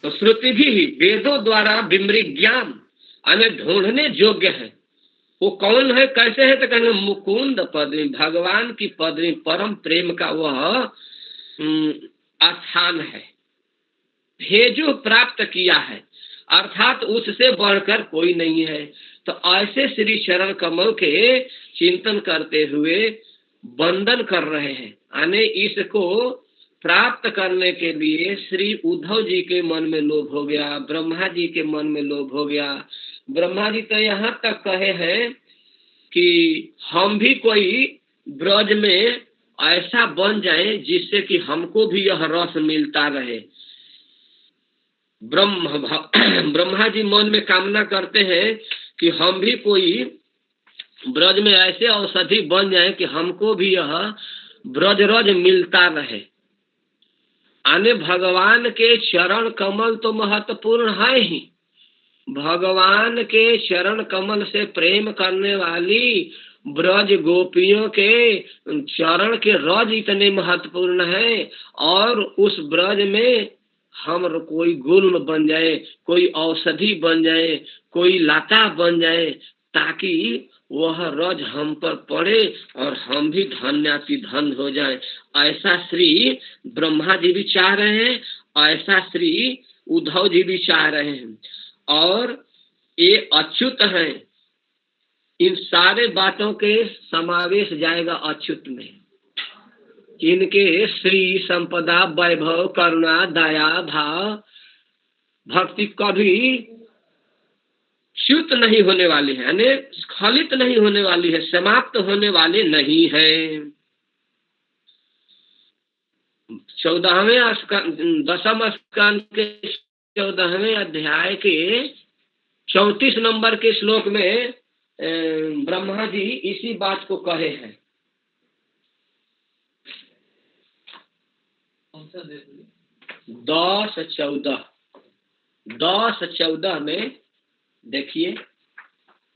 तो श्रुति भी वेदों द्वारा विमृज्ञाम, हमें ढूंढने योग्य है। वो कौन है, कैसे है? तो कहेंगे मुकुंद पद्मी, भगवान की पद्मी, परम प्रेम का वह स्थान है, भेजो प्राप्त किया है, अर्थात उससे बढ़कर कोई नहीं है। तो ऐसे श्री चरण कमल के चिंतन करते हुए वंदन कर रहे हैं। यानी इसको प्राप्त करने के लिए श्री उद्धव जी के मन में लोभ हो गया, ब्रह्मा जी के मन में लोभ हो गया। ब्रह्मा जी तो यहाँ तक कहे हैं कि हम भी कोई ब्रज में ऐसा बन जाए जिससे कि हमको भी यह रस मिलता रहे। ब्रह्मा जी मन में कामना करते हैं कि हम भी कोई ब्रज में ऐसे औषधि बन जाए कि हमको भी यह ब्रज रज मिलता रहे। आने भगवान के चरण कमल तो महत्वपूर्ण है ही। भगवान के चरण कमल से प्रेम करने वाली ब्रज गोपियों के चरण के रज इतने महत्वपूर्ण हैं, और उस ब्रज में हम कोई गुल्म बन जाए, कोई औषधि बन जाए, कोई लता बन जाए, ताकि वह रज हम पर पड़े और हम भी धन्याति धन हो जाए। ऐसा श्री ब्रह्मा जी भी चाह रहे हैं, ऐसा श्री उद्धव जी भी चाह रहे हैं, और ये अच्युत हैं। इन सारे बातों के समावेश जाएगा अच्युत में। इनके श्री संपदा वैभव करुणा दया भाव भक्ति कभी च्युत नहीं होने वाली है, यानी स्खलित नहीं होने वाली है, समाप्त होने वाली नहीं है। 10वें स्कंद के 14वें अध्याय के 34 नंबर के श्लोक में ब्रह्मा जी इसी बात को कहे हैं। 10-14 में देखिए,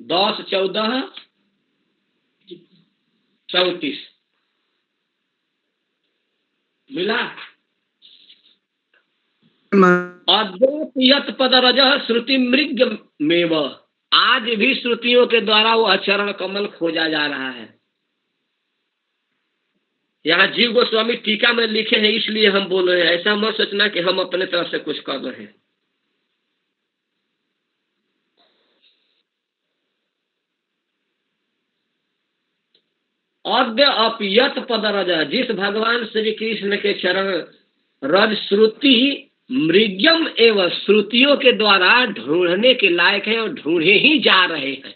10-14-34 मिला। अद्वैत पदरज श्रुति मृग मेव, आज भी श्रुतियों के द्वारा वो अचरण कमल खोजा जा रहा है। यहाँ जीव गोस्वामी टीका में लिखे हैं, इसलिए हम बोल रहे हैं। ऐसा मत सोचना कि हम अपने तरफ से कुछ कर रहे हैं। अद्य अपयत पद रज, जिस भगवान श्री कृष्ण के चरण रज श्रुति मृग्यम एवं श्रुतियों के द्वारा ढूंढने के लायक है और ढूंढे ही जा रहे हैं।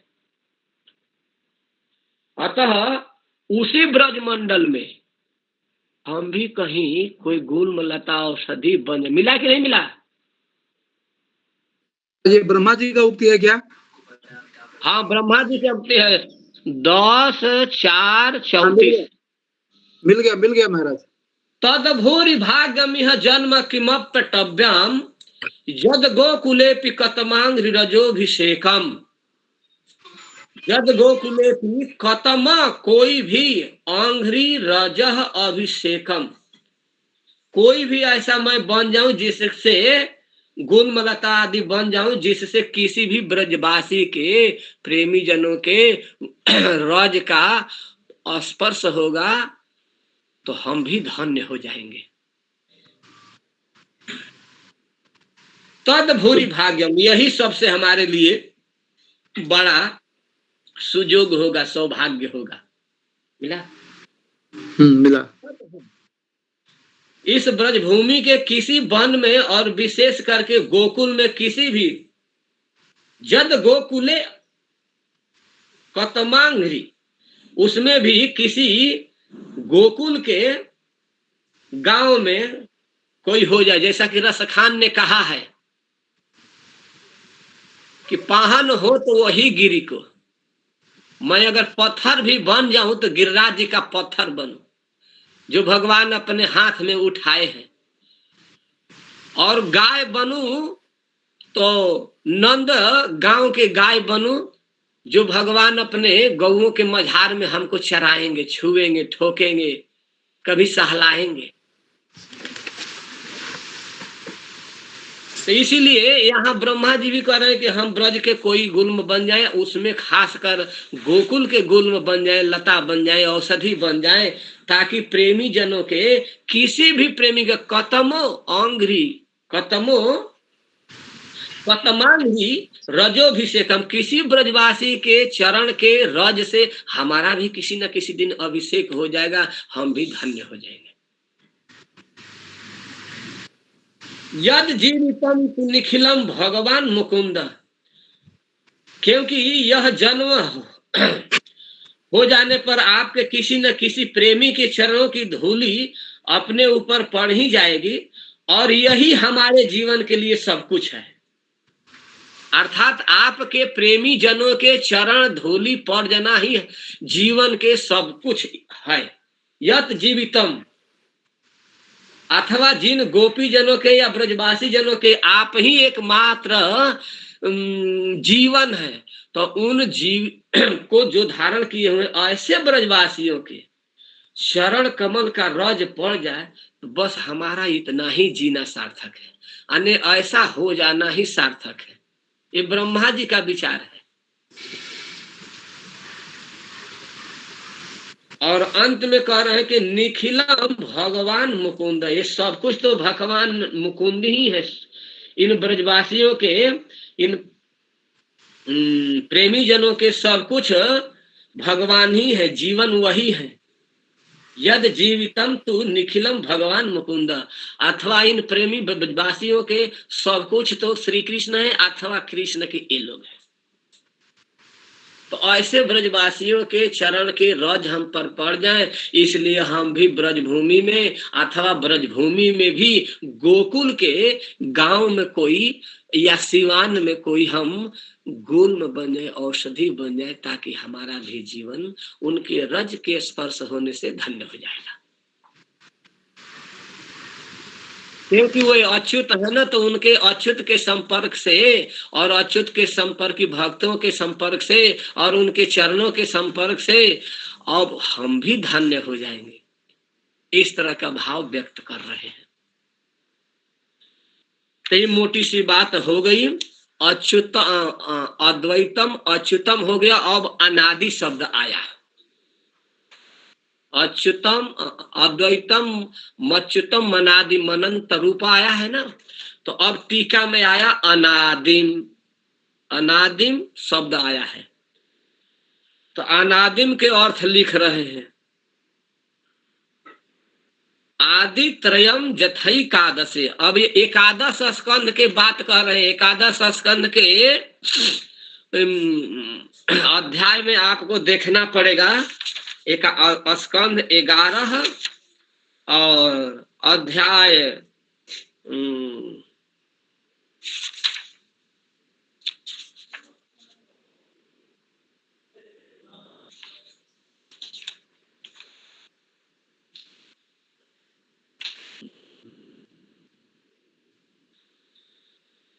अतः उसी ब्रज मंडल में हम भी कहीं कोई गुल्म लता औषधि बन, मिला कि नहीं मिला? ये ब्रह्मा जी का उक्ति है क्या? हाँ, ब्रह्मा जी की उक्ति है। 10-4-34 मिल गया महाराज। तद भूरि भाग्यमिह जन्म किमप्तव्यम यद गोकुलेपि कतमांग रजोभिषेकम। यद गोकुलेपि कतम, कोई भी आंघ्री रजह अभिषेकम, कोई भी ऐसा मैं बन जाऊं जिससे गुलमलता आदि बन जाऊं, जिससे किसी भी ब्रजवासी के प्रेमी जनों के रज का स्पर्श होगा तो हम भी धन्य हो जाएंगे। तद भूरि भाग्यम, यही सबसे हमारे लिए बड़ा सुयोग होगा, सौभाग्य होगा। मिला? मिला। इस ब्रजभूमि के किसी वन में और विशेष करके गोकुल में किसी भी जद गोकुले कतमांगरी, उसमें भी किसी गोकुल के गांव में कोई हो जाए, जैसा कि रसखान ने कहा है कि पाहन हो तो वही गिरी को, मैं अगर पत्थर भी बन जाऊं तो गिरिराज जी का पत्थर बनूं जो भगवान अपने हाथ में उठाए हैं, और गाय बनूं तो नंद गांव के गाय बनूं जो भगवान अपने गौओं के मझार में हमको चराएंगे, छुएंगे, ठोकेंगे, कभी सहलाएंगे। तो इसीलिए यहाँ ब्रह्मा जी भी कह रहे हैं कि हम ब्रज के कोई गुल्म बन जाए, उसमें खासकर गोकुल के गुल्म बन जाए, लता बन जाए, औषधि बन जाए, ताकि प्रेमी जनों के किसी भी प्रेमी के कतमांगी रजोभिषेकम, किसी ब्रजवासी के चरण के रज से हमारा भी किसी न किसी दिन अभिषेक हो जाएगा, हम भी धन्य हो जाएंगे। यद जीवितम निखिलम भगवान मुकुंद, क्योंकि यह जन्म हो जाने पर आपके किसी न किसी प्रेमी के चरणों की धूली अपने ऊपर पड़ ही जाएगी, और यही हमारे जीवन के लिए सब कुछ है। अर्थात आपके प्रेमी जनों के चरण धूली पड़ जाना ही जीवन के सब कुछ है। यत जीवितम, अथवा जिन गोपी जनों के या ब्रजवासी जनों के आप ही एकमात्र जीवन है, तो उन जीव को जो धारण किए हुए ऐसे ब्रजवासियों के शरण कमल का रज पड़ जाए तो बस हमारा इतना ही जीना सार्थक है, अन्य ऐसा हो जाना ही सार्थक है। ये ब्रह्मा जी का विचार है। और अंत में कह रहे हैं कि निखिलम भगवान मुकुंद, ये सब कुछ तो भगवान मुकुंद ही है। इन ब्रजवासियों के, इन प्रेमी जनों के सब कुछ भगवान ही है, जीवन वही है। यद जीवितम तु निखिलम भगवान मुकुंद, अथवा इन प्रेमी ब्रजवासियों के सब कुछ तो श्री कृष्ण है अथवा कृष्ण के ये लोग हैं। तो ऐसे ब्रजवासियों के चरण के रज हम पर पड़ जाएं, इसलिए हम भी ब्रजभूमि में अथवा ब्रजभूमि में भी गोकुल के गांव में कोई या सिवान में कोई हम गुल्म बन जाए, औषधि बन जाए, ताकि हमारा भी जीवन उनके रज के स्पर्श होने से धन्य हो जाएगा। क्योंकि वो अच्युत है ना, तो उनके अच्युत के संपर्क से और अच्युत के संपर्की भक्तों के संपर्क से और उनके चरणों के संपर्क से अब हम भी धन्य हो जाएंगे। इस तरह का भाव व्यक्त कर रहे हैं। तो ये मोटी सी बात हो गई। अच्युत अद्वैतम अच्युतम हो गया। अब अनादि शब्द आया। अच्युतम अद्वैतम मच्युतम मनादि मनंत रूप आया है ना। तो अब टीका में आया अनादिम, अनादिम शब्द आया है। तो अनादिम के अर्थ लिख रहे हैं। आदि त्रयम जथई एकादशे। अब ये एकादश स्कंद के बात कर रहे हैं। एकादश स्कंद के अध्याय में आपको देखना पड़ेगा। एक स्कंद 11 और अध्याय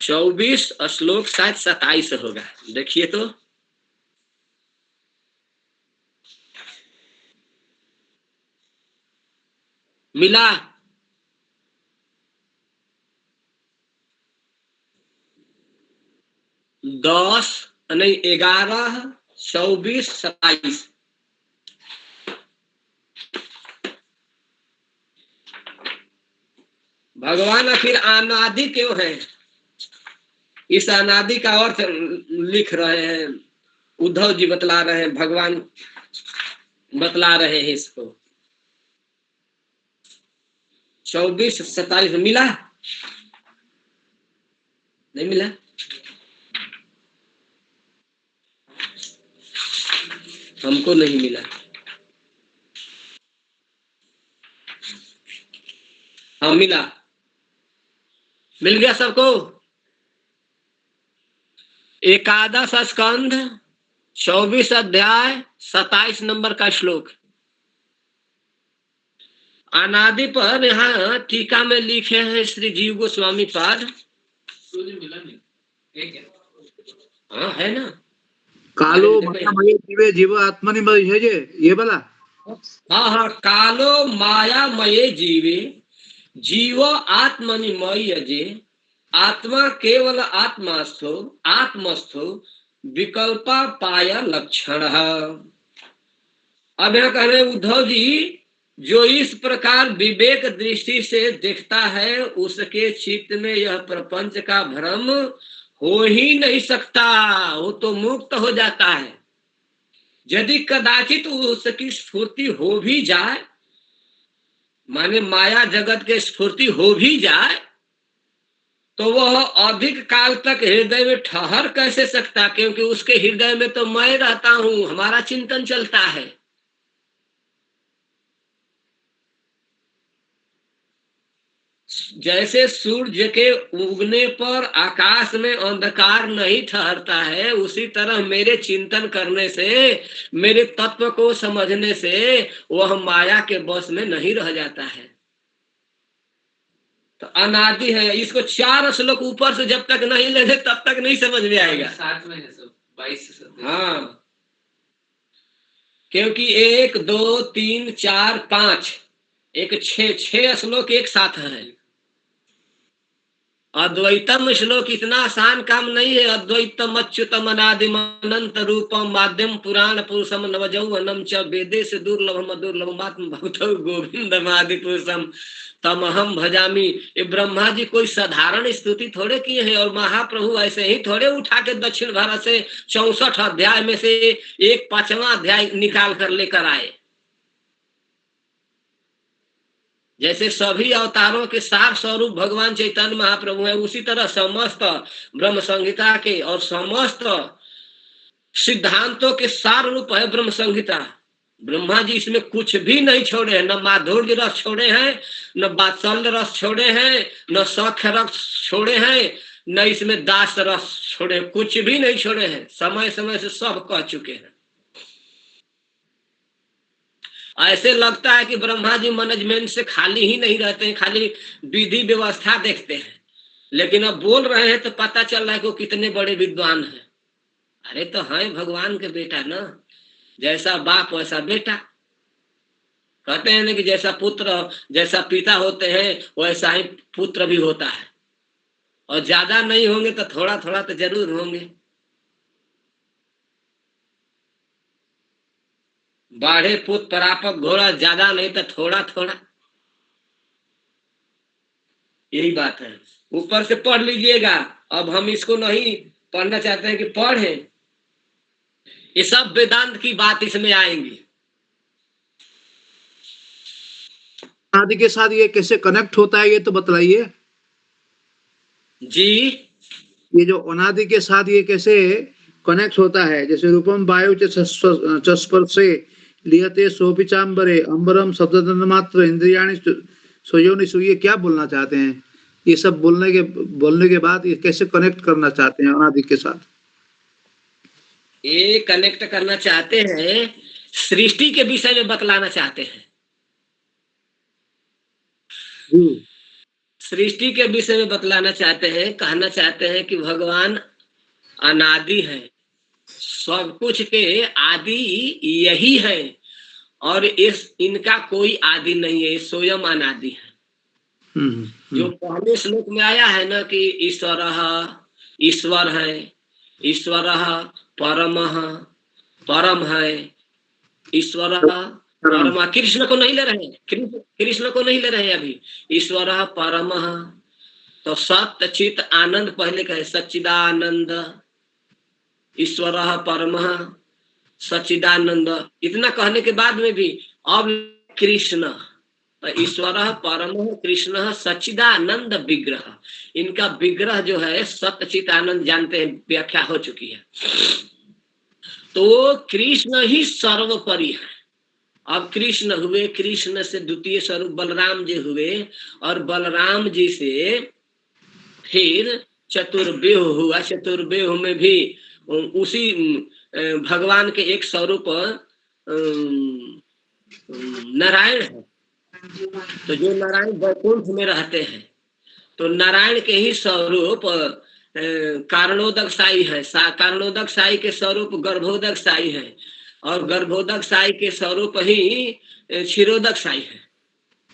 24 श्लोक शायद 27 होगा। देखिए तो मिला। दस नहीं 11 24 27। भगवान आखिर अनादि क्यों है? इस अनादि का अर्थ लिख रहे हैं। उद्धव जी बतला रहे हैं, भगवान बतला रहे हैं इसको। 24 27 मिला? नहीं मिला? हमको नहीं मिला। हाँ मिला, मिल गया सबको। एकादश स्कंध 24 अध्याय 27 नंबर का श्लोक। अनादि पर यहाँ टीका में लिखे हैं श्री जीव गोस्वामी पाद। हाँ है ना। कालो मायामय जीवे जीव आत्मनिमय है ये वाला। हाँ हाँ, कालो मायामय जीवे जीव आत्मनिमय जे आत्मा केवल आत्मास्थो आत्मस्थो विकल्पा पाय लक्षण। अब यहाँ कह रहे उद्धव जी, जो इस प्रकार विवेक दृष्टि से देखता है उसके चित्त में यह प्रपंच का भ्रम हो ही नहीं सकता। वो तो मुक्त हो जाता है। यदि कदाचित उसकी स्फूर्ति हो भी जाए, माने माया जगत के स्फूर्ति हो भी जाए, तो वह अधिक काल तक हृदय में ठहर कैसे सकता? क्योंकि उसके हृदय में तो मैं रहता हूं, हमारा चिंतन चलता है। जैसे सूर्य के उगने पर आकाश में अंधकार नहीं ठहरता है, उसी तरह मेरे चिंतन करने से, मेरे तत्व को समझने से वह माया के बस में नहीं रह जाता है। तो अनादि है। इसको 4 श्लोक ऊपर से जब तक नहीं लेने तब तक नहीं समझ में आएगा। साथ में है सब। हाँ, क्योंकि 1 2 3 4 5 एक 6 श्लोक एक साथ है। अद्वैतम श्लोक इतना आसान काम नहीं है। अद्वैतम अच्युतम अनादिम अनंत रूपम माध्यम पुराण पुरुषम नवजौवनम च वेदे से दुर्लभम अदुर्लभमात्म भक्तौ गोविंदम आदि पुरुषम तमहम भजामी। ये ब्रह्मा जी कोई साधारण स्तुति थोड़े किए हैं, और महाप्रभु ऐसे ही थोड़े उठा के दक्षिण भारत से 64 अध्याय में से एक 5वां अध्याय निकाल कर लेकर आए। जैसे सभी अवतारों के सार स्वरूप भगवान चैतन्य महाप्रभु है, उसी तरह समस्त ब्रह्म संहिता के और समस्त सिद्धांतों के सार रूप है ब्रह्म संहिता। ब्रह्मा जी इसमें कुछ भी नहीं छोड़े हैं, न माधुर्य रस छोड़े हैं, न वात्सल्य रस छोड़े हैं, न सख्य रस छोड़े हैं, न इसमें दास रस छोड़े, कुछ भी नहीं छोड़े हैं। समय समय से सब कह चुके हैं। ऐसे लगता है कि ब्रह्मा जी मैनेजमेंट से खाली ही नहीं रहते हैं, खाली विधि व्यवस्था देखते हैं, लेकिन अब बोल रहे हैं तो पता चल रहा है कि वो कितने बड़े विद्वान हैं। अरे तो है भगवान के बेटा ना, जैसा बाप वैसा बेटा। कहते हैं ना कि जैसा पुत्र जैसा पिता होते हैं वैसा ही पुत्र भी होता है, और ज्यादा नहीं होंगे तो थोड़ा थोड़ा तो जरूर होंगे। बाढ़े पुत प्रापक घोड़ा, ज्यादा नहीं तो थोड़ा थोड़ा, यही बात है। ऊपर से पढ़ लीजिएगा। अब हम इसको नहीं पढ़ना चाहते हैं कि पढ़े, ये सब वेदांत की बात इसमें आएंगी। आदि के साथ ये कैसे कनेक्ट होता है ये तो बतलाइए जी। ये जो अनादि के साथ ये कैसे कनेक्ट होता है? जैसे रूपम वायु चस्पर्शे लियते सोपि चांबरे अंबरम शब्ददंड मात्र इंद्रियाणि स्वयोनिषु, ये क्या बोलना चाहते हैं? ये सब बोलने के बाद ये कैसे कनेक्ट करना चाहते हैं अनादि के साथ? ये कनेक्ट करना चाहते हैं, सृष्टि के विषय में बतलाना चाहते हैं। सृष्टि के विषय में बतलाना चाहते हैं, कहना चाहते हैं कि भगवान अनादि है, सब कुछ के आदि यही है, और इनका कोई आदि नहीं है, स्वयं अनादि है। जो पहले श्लोक में आया है ना कि ईश्वर है, ईश्वर परम है, ईश्वर परम। कृष्ण को नहीं ले रहे हैं, कृष्ण को नहीं ले रहे हैं अभी। ईश्वर परम, तो सत्य चित आनंद पहले कहे, सच्चिदानंद। ईश्वर परम सच्चिदानंद, इतना कहने के बाद में भी अब कृष्ण, ईश्वर परम कृष्ण सच्चिदानंद विग्रह, इनका विग्रह जो है सत्यचित आनंद जानते हैं, व्याख्या हो चुकी है। तो कृष्ण ही सर्वोपरि है। अब कृष्ण हुए, कृष्ण से द्वितीय स्वरूप बलराम जी हुए, और बलराम जी से फिर चतुर्व्यूह हुआ। चतुर्व्यूह में भी उसी भगवान के एक स्वरूप नारायण है। तो जो नारायण वैकुंठ में रहते हैं, तो नारायण के ही स्वरूप कारणोदक साई है। कारणोदक साई के स्वरूप गर्भोदक साई है, और गर्भोदक साई के स्वरूप ही क्षीरोदक साई है।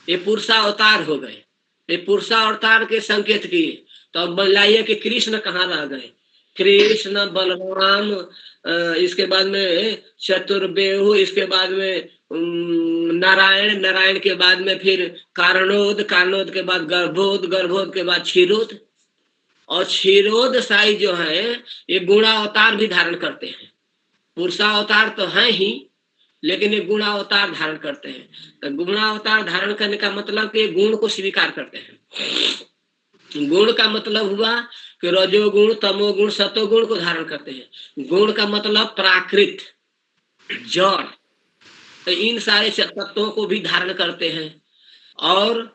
ये पुरुषावतार हो गए, ये पुरुषावतार के संकेत किए। तो अब बताइए कि कृष्ण कहाँ रह गए? कृष्ण बलराम, इसके बाद में चतुर्व्यूह, इसके बाद में नारायण, नारायण के बाद में फिर कारणोद, कारणोद के बाद गर्भोद, गर्भोद के बाद क्षीरोद। और क्षीरोद साई जो है ये गुणावतार भी धारण करते हैं। पुरुषावतार तो है ही, लेकिन ये गुणावतार धारण करते हैं। तो गुणावतार धारण करने का मतलब कि गुण को स्वीकार करते हैं। गुण का मतलब हुआ कि रजोगुण, तमोगुण, सतोगुण को धारण करते हैं। गुण का मतलब प्राकृत, जड़, तो इन सारे तत्वों को भी धारण करते हैं। और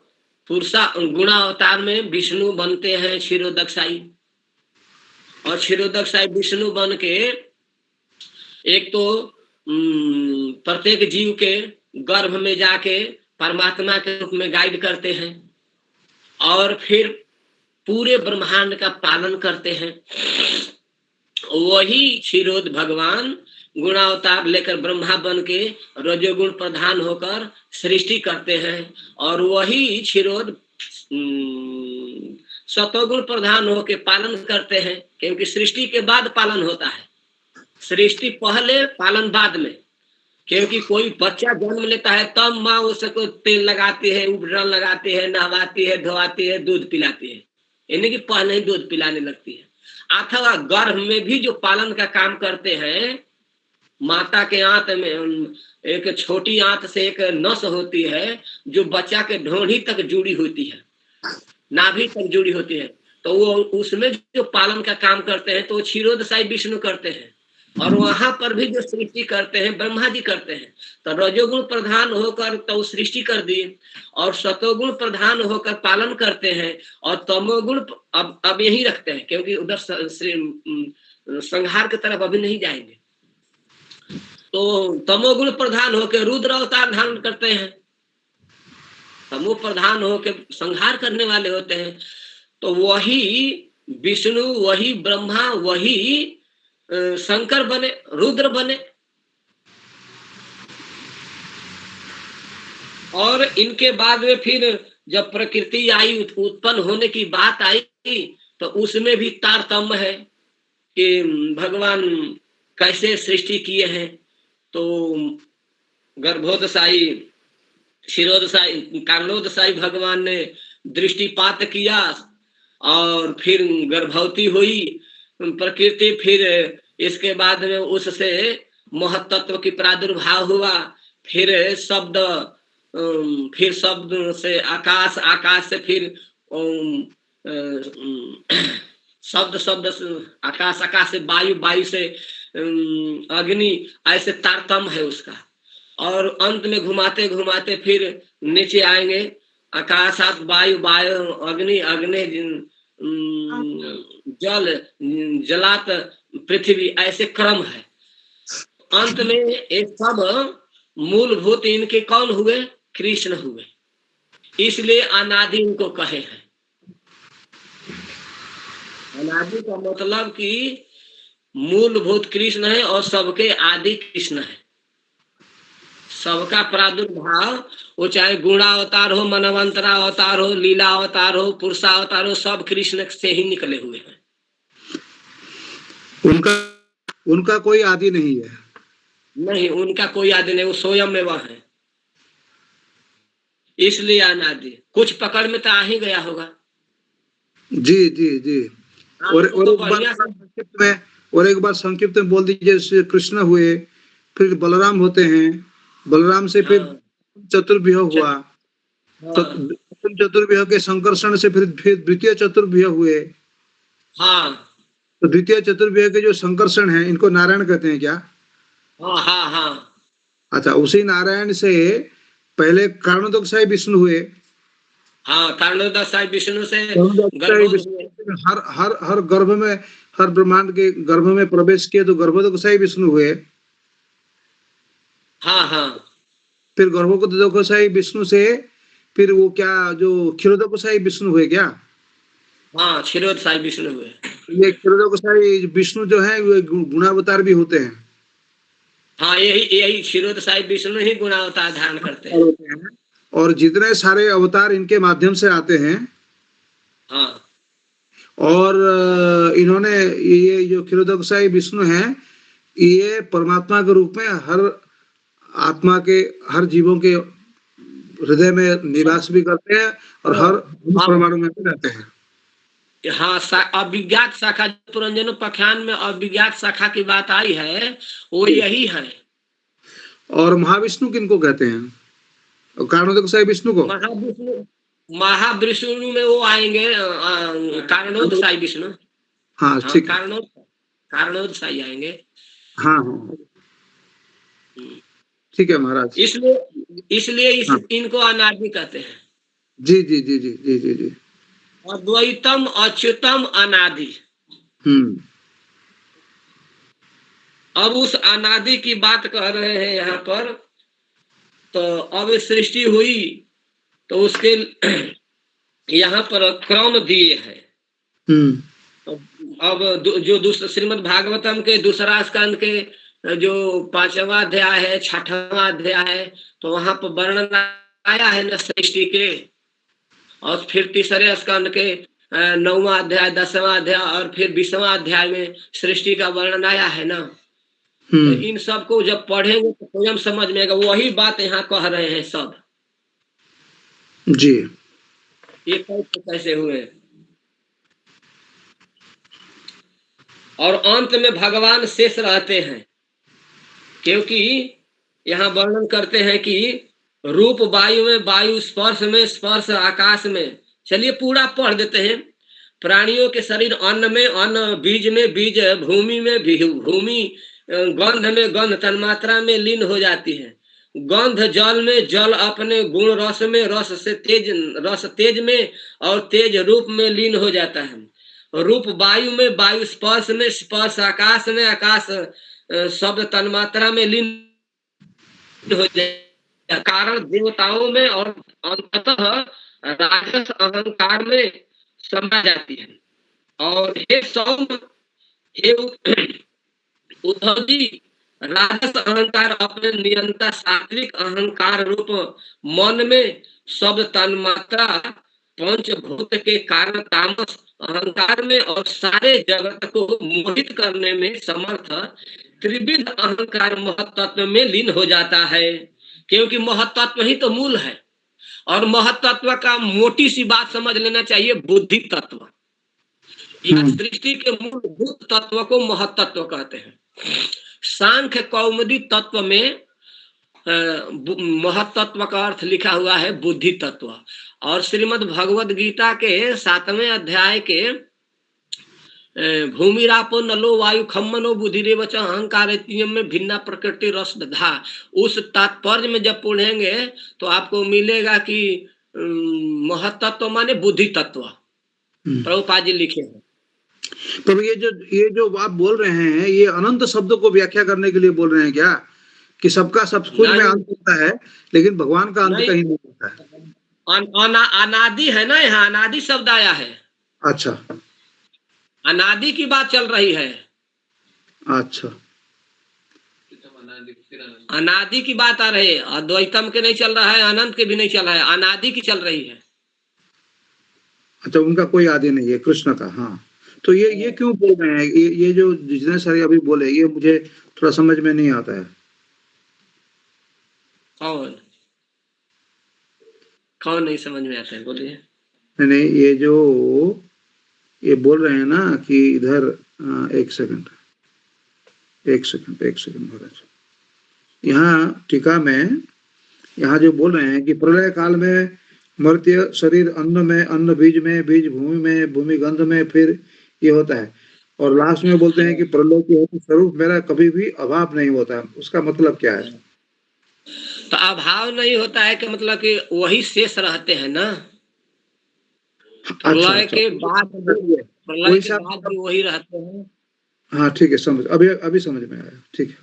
गुणावतार में विष्णु बनते हैं क्षीरोदक साई, और क्षीरोदक साई विष्णु बन के एक तो प्रत्येक जीव के गर्भ में जाके परमात्मा के रूप में गाइड करते हैं, और फिर पूरे ब्रह्मांड का पालन करते हैं। वही क्षीरोद भगवान गुणावतार लेकर ब्रह्मा बन के रजोगुण प्रधान होकर सृष्टि करते हैं, और वही क्षीरोद सतोगुण प्रधान होकर पालन करते हैं, क्योंकि सृष्टि के बाद पालन होता है, सृष्टि पहले पालन बाद में। क्योंकि कोई बच्चा जन्म लेता है तब माँ उसको तेल लगाती है, उपटन लगाती है, नहवाती है, धोवाती है, दूध पिलाती है, यानी कि पहले ही दूध पिलाने लगती है। अथवा गर्भ में भी जो पालन का काम करते हैं, माता के आंत में एक छोटी आंत से एक नस होती है जो बच्चा के ढोंढी तक जुड़ी होती है, नाभि तक जुड़ी होती है, तो वो उसमें जो पालन का काम करते हैं तो वो क्षीरोदशाई विष्णु करते हैं। और वहां पर भी जो सृष्टि करते हैं ब्रह्मा जी करते हैं। तो रजोगुण प्रधान होकर तो सृष्टि कर दी, और सतोगुण प्रधान होकर पालन करते हैं, और तमोगुण अब यही रखते हैं, क्योंकि उधर संहार की तरफ अभी नहीं जाएंगे। तो तमोगुण प्रधान होकर रुद्र अवतार धारण करते हैं, तमो प्रधान होकर संहार करने वाले होते हैं। तो वही विष्णु, वही ब्रह्मा, वही शंकर बने, रुद्र बने। और इनके बाद में फिर जब प्रकृति आई, उत्पन्न होने की बात आई, तो उसमें भी तारतम्य है कि भगवान कैसे सृष्टि किए हैं। तो गर्भोदशाई, क्षीरोदशाई, कारणोदशाई भगवान ने दृष्टिपात किया, और फिर गर्भवती हुई प्रकृति, फिर इसके बाद में उससे महत्त्व की प्रादुर्भाव हुआ, फिर शब्द से आकाश, आकाश से फिर शब्द से आकाश, आकाश से वायु, वायु से अग्नि, ऐसे तारतम्य है उसका। और अंत में घुमाते घुमाते फिर नीचे आएंगे, आकाशात वायु, वायु अग्नि, अग्नि जल, जलात पृथ्वी, ऐसे क्रम है। अंत में एक सब मूलभूत इनके कौन हुए? कृष्ण हुए। इसलिए अनादि इनको कहे हैं। अनादि का मतलब कि मूलभूत कृष्ण है और सबके आदि कृष्ण है। सबका प्रादुर्भाव, वो चाहे गुणावतार हो, मनवंतरा अवतार हो, लीला अवतार हो, पुरुषावतार हो, सब कृष्ण से ही निकले हुए हैं। उनका कोई आदि नहीं है। नहीं, उनका कोई आदि नहीं, वो स्वयं में वह है, इसलिए अनादि। कुछ पकड़ में तो आ ही गया होगा। जी जी जी। और एक बार संक्षिप्त में बोल दीजिए। जैसे कृष्ण हुए, फिर बलराम होते हैं, बलराम से फिर चतुर्व्यूह हुआ, तो चतुर्व्यूह के संकर्षण से फिर द्वितीय चतुर्व्यूह हुए। हाँ, तो द्वितीय चतुर्व्यूह के जो संकर्षण है, इनको नारायण कहते हैं क्या? हाँ हाँ हाँ। अच्छा, उसी नारायण से पहले कारणोदकशाही विष्णु हुए। हाँ, कारणोदकशाही विष्णु से हर गर्भ में, हर ब्रह्मांड के गर्भ में प्रवेश किए तो गर्भोदकशाही विष्णु हुए। हाँ हाँ। फिर गर्भोदकशाही विष्णु से फिर वो क्या, जो क्षीरोदकशाही विष्णु हुए क्या? हाँ, क्षीरोदशाही विष्णु हुए। ये क्षीरोदकशाही विष्णु जो है वो गुणावतार भी होते हैं। हाँ, यही क्षीरोदशाही विष्णु ही गुणावतार धारण करते हैं। और जितने सारे अवतार इनके माध्यम से आते हैं। हाँ। और इन्होंने, ये जो क्षीरोदकशाही विष्णु हैं, ये परमात्मा के रूप में हर आत्मा के, हर जीवों के हृदय में निवास भी करते हैं और हर परमाणु में भी रहते हैं। हाँ, अभिज्ञात शाखा, पुरंजन उपाख्यान में अभिज्ञात शाखा की बात आई है, वो यही है। और महाविष्णु किनको कहते हैं? कारणोदकशाही विष्णु को महाविष्णु में वो आएंगे कारणोदकशाही विष्णु। हाँ ठीक, कारणोदकशाही आएंगे। हाँ हाँ ठीक है महाराज। इसलिए हाँ। इनको अनादि कहते हैं। जी जी जी जी जी जी जी। अद्वैतम अच्युतम अनादि। अब उस अनादि की बात कह रहे हैं यहाँ पर। तो अब सृष्टि हुई तो उसके यहाँ पर क्रम दिए हैं। तो अब जो श्रीमद् भागवतम के दूसरा स्कंद के जो 5वां अध्याय है, 6वां अध्याय है, तो वहां पर वर्णन आया है न सृष्टि के, और फिर तीसरे स्कंद के 9वां अध्याय, 10वां अध्याय और फिर 20वां अध्याय में सृष्टि का वर्णन आया है ना। तो इन सब को जब पढ़ेंगे तो स्वयं समझ में आएगा, वही बात यहाँ कह रहे हैं सब जी। ये कैसे हुए। और अंत में भगवान शेष रहते हैं, क्योंकि यहाँ वर्णन करते हैं कि रूप वायु में, वायु स्पर्श में, स्पर्श आकाश में। चलिए पूरा पढ़ देते हैं। प्राणियों के शरीर अन्न में, अन्न बीज में, बीज भूमि में, भूमि गंध में, गंध तन्मात्रा में लीन हो जाती है। गंध जल में, जल अपने गुण रस में, रस से तेज, रस तेज में, और तेज रूप में लीन हो जाता है। रूप वायु में, वायु स्पर्श में, स्पर्श आकाश में, आकाश शब्द तन्मात्रा में लीन हो जाए। कारण देवताओं में और अंततः राजस अहंकार में समा जाती है। और हे सौम, हे उद्धव जी, राजस अहंकार अपने नियंता सात्विक अहंकार रूप मन में शब्द तन्मात्रा पंचभूत के कारण तामस अहंकार में और सारे जगत को मोहित करने में समर्थ त्रिविध अहंकार महत्त्व में लीन हो जाता है। क्योंकि महत्त्व ही तो मूल है, और महत्त्व का मोटी सी बात समझ लेना चाहिए, बुद्धि तत्व। सृष्टि के मूलभूत तत्व को महत्त्व कहते हैं। सांख्य कौमुदी तत्व में महत्त्व का अर्थ लिखा हुआ है बुद्धि तत्व। और श्रीमद् भगवद गीता के 7वें अध्याय के भूमिरापो नलो वायु खम्मनो बुद्धिरेव च अहंकार में भिन्ना प्रकृति रस धा, उस तात्पर्य में जब पढ़ेंगे तो आपको मिलेगा कि महत्त्व माने बुद्धि तत्व। प्रभुपाद जी लिखे हैं। तो ये जो आप बोल रहे हैं, ये अनंत शब्द को व्याख्या करने के लिए बोल रहे हैं क्या, कि सबका सब कुछ में अंत होता है लेकिन भगवान का अंत कहीं नहीं होता है? अनादि है ना, यहाँ अनादि शब्द आया है। अच्छा, अनादि की बात चल रही है। अच्छा, अनादि की बात आ रही है। अद्वैतम के नहीं चल रहा है, अनंत के भी नहीं चल रहा है, अनादि की चल रही है। अच्छा, उनका कोई आदि नहीं है, कृष्ण का। हाँ, तो ये क्यों बोल रहे हैं? ये जो जितने सारे अभी बोले, ये मुझे थोड़ा समझ में नहीं आता है। कौन नहीं समझ में आता है, बोलिए। नहीं, ये बोल रहे हैं ना कि इधर एक सेकंड महाराज, यहाँ टीका में यहाँ जो बोल रहे हैं कि प्रलय काल में मर्त्य शरीर अन्न में, अन्न बीज में, बीज भूमि में, भूमि गंध में, फिर ये होता है। और लास्ट में बोलते हैं कि प्रलय के हेतु स्वरूप मेरा कभी भी अभाव नहीं होता। उसका मतलब क्या है? तो अभाव नहीं होता है कि मतलब कि वही शेष रहते हैं ना। प्रलय के बाद भी वही रहते हैं। हाँ, ठीक है, समझ अभी समझ में आया। ठीक है,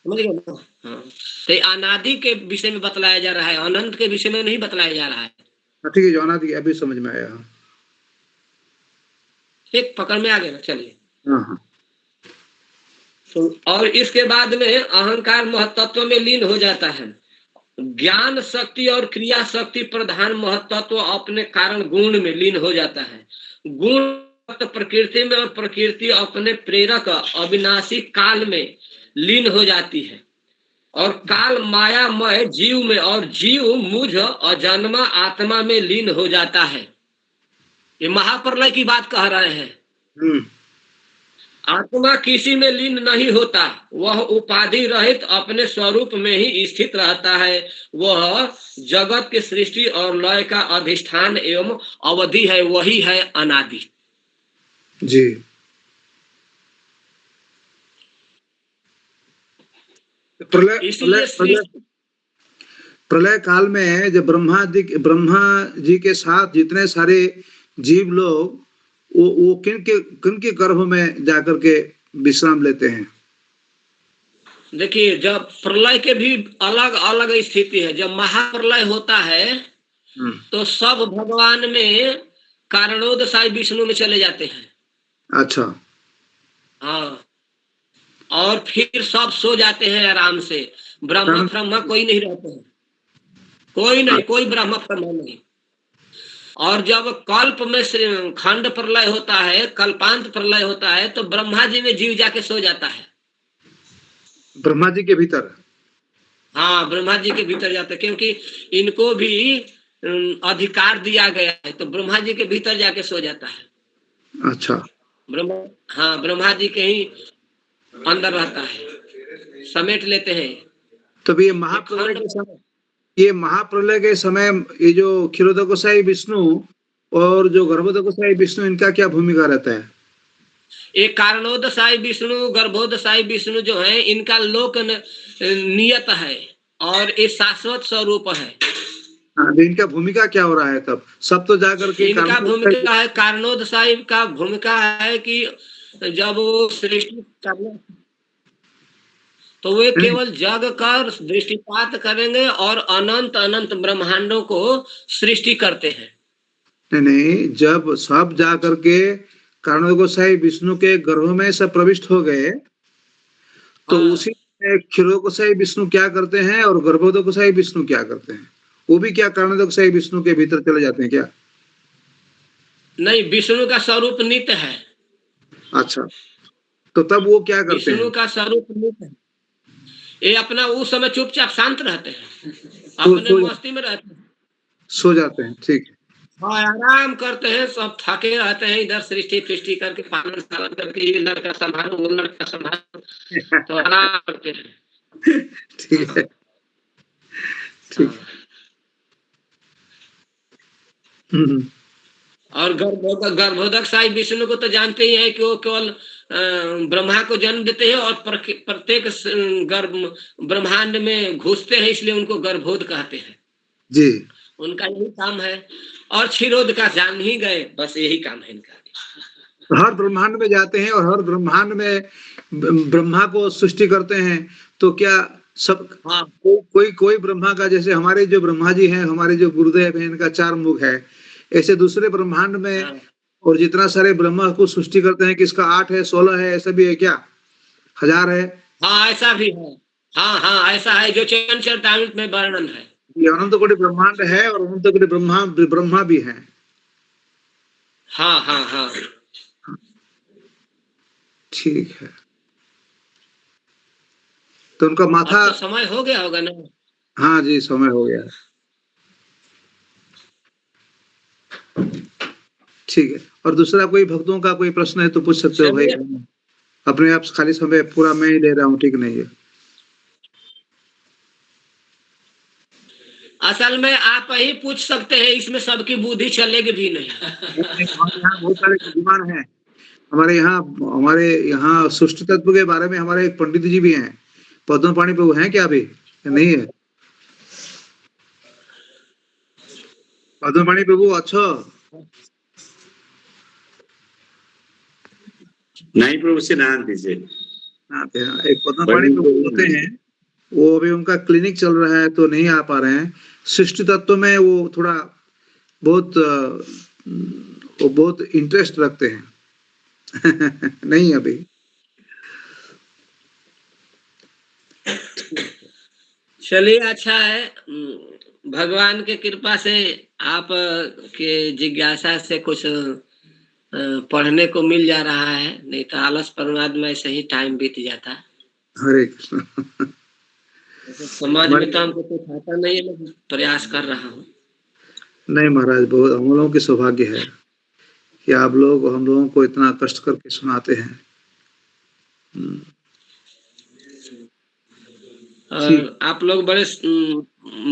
समझ गए ना। हाँ, तो अनादि के विषय में बतलाया जा रहा है, अनंत के विषय में नहीं बतलाया जा रहा है। ठीक है, जो अनादि अभी समझ में आया। एक पकड़ में आ गया ना। चलिए। हाँ। तो और इसके बाद में अहंकार महत्त्व में लीन हो जाता है। ज्ञान शक्ति और क्रिया शक्ति प्रधान महत्त्व अपने कारण गुण में लीन हो जाता है। गुण प्रकृति में और प्रकृति अपने प्रेरक अविनाशी काल में लीन हो जाती है। और काल मायामय जीव में, और जीव मुझ अजन्मा आत्मा में लीन हो जाता है। ये महाप्रलय की बात कह रहे हैं। आत्मा किसी में लीन नहीं होता, वह उपाधि रहित अपने स्वरूप में ही स्थित रहता है। वह जगत की सृष्टि और लय का अधिष्ठान एवं अवधि है, वही है अनादि। जी। प्रलय काल में जब ब्रह्मा जी के साथ जितने सारे जीव लोग वो किनके गर्भ में जाकर के विश्राम लेते हैं? देखिए, जब प्रलय के भी अलग अलग स्थिति है। जब महाप्रलय होता है तो सब भगवान में कारणोदय साई विष्णु में चले जाते हैं। अच्छा। हाँ, और फिर सब सो जाते हैं आराम से। ब्रह्मा कोई नहीं रहते हैं, कोई नहीं, कोई ब्रह्मा ब्रह्मा नहीं। और जब कल्प में खंड प्रलय होता है, कल्पांत प्रलय होता है, तो ब्रह्मा जी में जीव जाके सो जाता है। ब्रह्मा जी के भीतर? हाँ, ब्रह्मा जी के भीतर जाते, क्योंकि इनको भी अधिकार दिया गया है, तो ब्रह्मा जी के भीतर जाके सो जाता है। अच्छा। ब्रह्मा, हाँ, ब्रह्मा जी के ही अंदर रहता है, समेट लेते हैं। तब ये महाप्रलय के समय ये जो क्षीरोदकोसाई विष्णु और जो गर्भोदकोसाई विष्णु, इनका क्या भूमिका रहता है? एक कारणोदशाई विष्णु, गर्भोदशाई विष्णु जो है, इनका लोक नियत है और ये शाश्वत स्वरूप है। हाँ, इनका भूमिका क्या हो रहा है तब? सब तो जाकर के इनका भूमिका है, कारणोदशाई का भूमिका है कि जब वो सृष्टि करना, तो वे केवल जग कर दृष्टिपात करेंगे और अनंत अनंत ब्रह्मांडों को सृष्टि करते हैं। नहीं, जब सब जा करके कारणोदकोसाई विष्णु के गर्भ में सब प्रविष्ट हो गए, तो हाँ। उसी में क्षीरोदकोसाई विष्णु क्या करते हैं और गर्भोदकोसाई विष्णु क्या करते हैं? वो भी क्या कारणोदकोसाई विष्णु के भीतर चले जाते हैं क्या? नहीं, विष्णु का स्वरूप नित्य है। अच्छा, तो तब वो क्या करते हैं? विष्णु का स्वरूप नित्य है, ये अपना उस समय चुपचाप शांत रहते हैं, तो अपने मस्ती में रहते हैं, सो जाते हैं। ठीक है। हाँ, आराम करते हैं, सब थके रहते हैं, इधर सृष्टि सृष्टि करके पालन सालन करके, ये लड़का संभालो, वो लड़का संभालो, तो आराम करते हैं। ठीक है, ठीक है। और गर्भोदकशाही विष्णु को तो जानते ही है कि वो केवल ब्रह्मा को जन्म देते हैं और प्रत्येक गर्भ ब्रह्मांड में घुसते हैं, इसलिए उनको गर्भोद कहते हैं जी। उनका यही काम है। और क्षीरोद का जान ही गए, बस यही काम है इनका। हर ब्रह्मांड में जाते हैं और हर ब्रह्मांड में ब्रह्मा को सृष्टि करते हैं। तो क्या सब, हाँ, कोई ब्रह्मा का, जैसे हमारे जो ब्रह्मा जी हैं, हमारे जो गुरुदेव हैं, इनका 4 मुख है, ऐसे दूसरे ब्रह्मांड में हाँ, और जितना सारे ब्रह्मा को सृष्टि करते हैं, किसका 8 है, 16 है, ऐसा भी है क्या? 1000 है? हाँ, ऐसा भी है। हाँ हाँ, ऐसा है जो चैतन्यचरितामृत में वर्णन है। ये अनंत कोटि ब्रह्मांड है और अनंत कोटि ब्रह्मा भी है। हाँ हाँ हाँ, ठीक है। तो उनका माथा, अब तो समय हो गया होगा ना? हाँ जी, समय हो गया। ठीक है। और दूसरा कोई भक्तों का कोई प्रश्न है तो पूछ सकते हो भाई। अपने आप खाली समय पूरा मैं ही ले रहा हूँ, ठीक नहीं है? असल में आप ही पूछ सकते हैं, इसमें सबकी बुद्धि चलेगी भी नहीं। हमारे यहाँ बहुत सारे विद्वान हैं। हमारे यहाँ सृष्टि तत्व के बारे में हमारे एक पंडित जी भी हैं। पद्मपाणि प्रभु हैं क्या अभी? नहीं है पद्मपाणि प्रभु? अच्छा, नहीं प्रभु से नाम दीजिए। एक पद्मपाणि प्रभु होते हैं, वो अभी उनका क्लिनिक चल रहा है तो नहीं आ पा रहे हैं। सृष्टि तत्व में वो थोड़ा बहुत इंटरेस्ट रखते हैं। नहीं अभी। चलिए, अच्छा है, भगवान के कृपा से आप के जिज्ञासा से कुछ पढ़ने को मिल जा रहा है, नहीं तो आलस प्रमाद में ऐसे ही टाइम बीत जाता। हरे कृष्ण। समाज में तो हमको कुछ आता नहीं है, मैं प्रयास कर रहा हूँ। नहीं महाराज, बहुत हम लोगों की सौभाग्य है कि आप लोग हम लोगों को इतना कष्ट करके सुनाते हैं। और आप लोग बड़े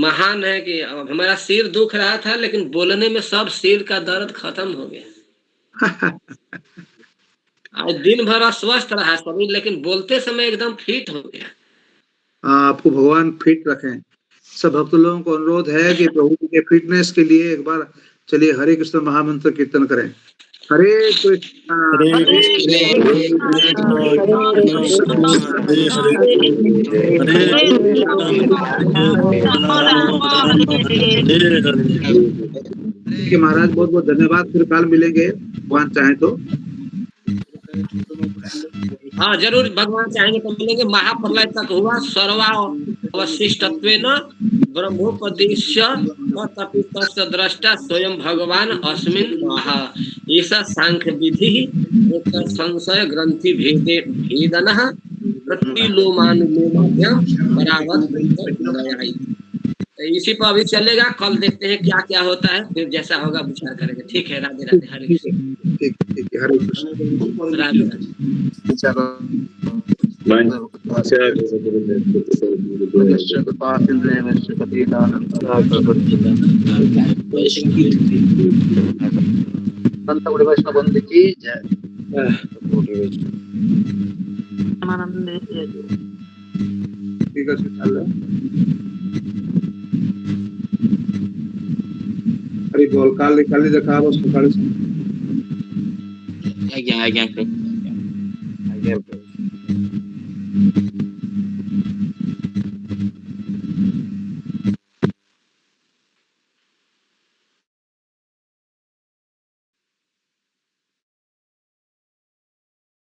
महान है कि हमारा सिर दुख रहा था, लेकिन बोलने में सब सिर का दर्द खत्म हो गया। आज दिन भर अस्वस्थ रहा शरीर, लेकिन बोलते समय एकदम फिट हो गया। आपको भगवान फिट रखें। सब भक्त लोगों को अनुरोध है कि प्रभु के फिटनेस के लिए एक बार चलिए हरे कृष्ण महामंत्र कीर्तन करें। हरे कृष्ण महाराज, बहुत बहुत धन्यवाद। फिर कल मिलेंगे भगवान चाहे तो। हाँ जरूर भगवान चाहेंगे तो मिलेंगे। महाप्रलय तक हुआ सर्वा अवशिष्टत्वेन ब्रह्मोपदेश्य तपितस्य दृष्टा स्वयं भगवान अस्मिन् महा ऐसा सांख्य विधि एक संशय ग्रंथि भेदे भेदनः प्रतिलोमानुलोमाभ्याम परावत। इसी पर अभी चलेगा, कल देखते हैं क्या क्या होता है, फिर जैसा होगा विचार करेंगे। ठीक है, राधे राधे, हरे कृष्ण। ठीक ठीक है, हरे कृष्ण। राधे राधे। संत बड़े वैष्णव बंद की जय। ठीक है, चल रहा है। हरि बोल। काली काली देखा बस काली। आज्ञा आज्ञा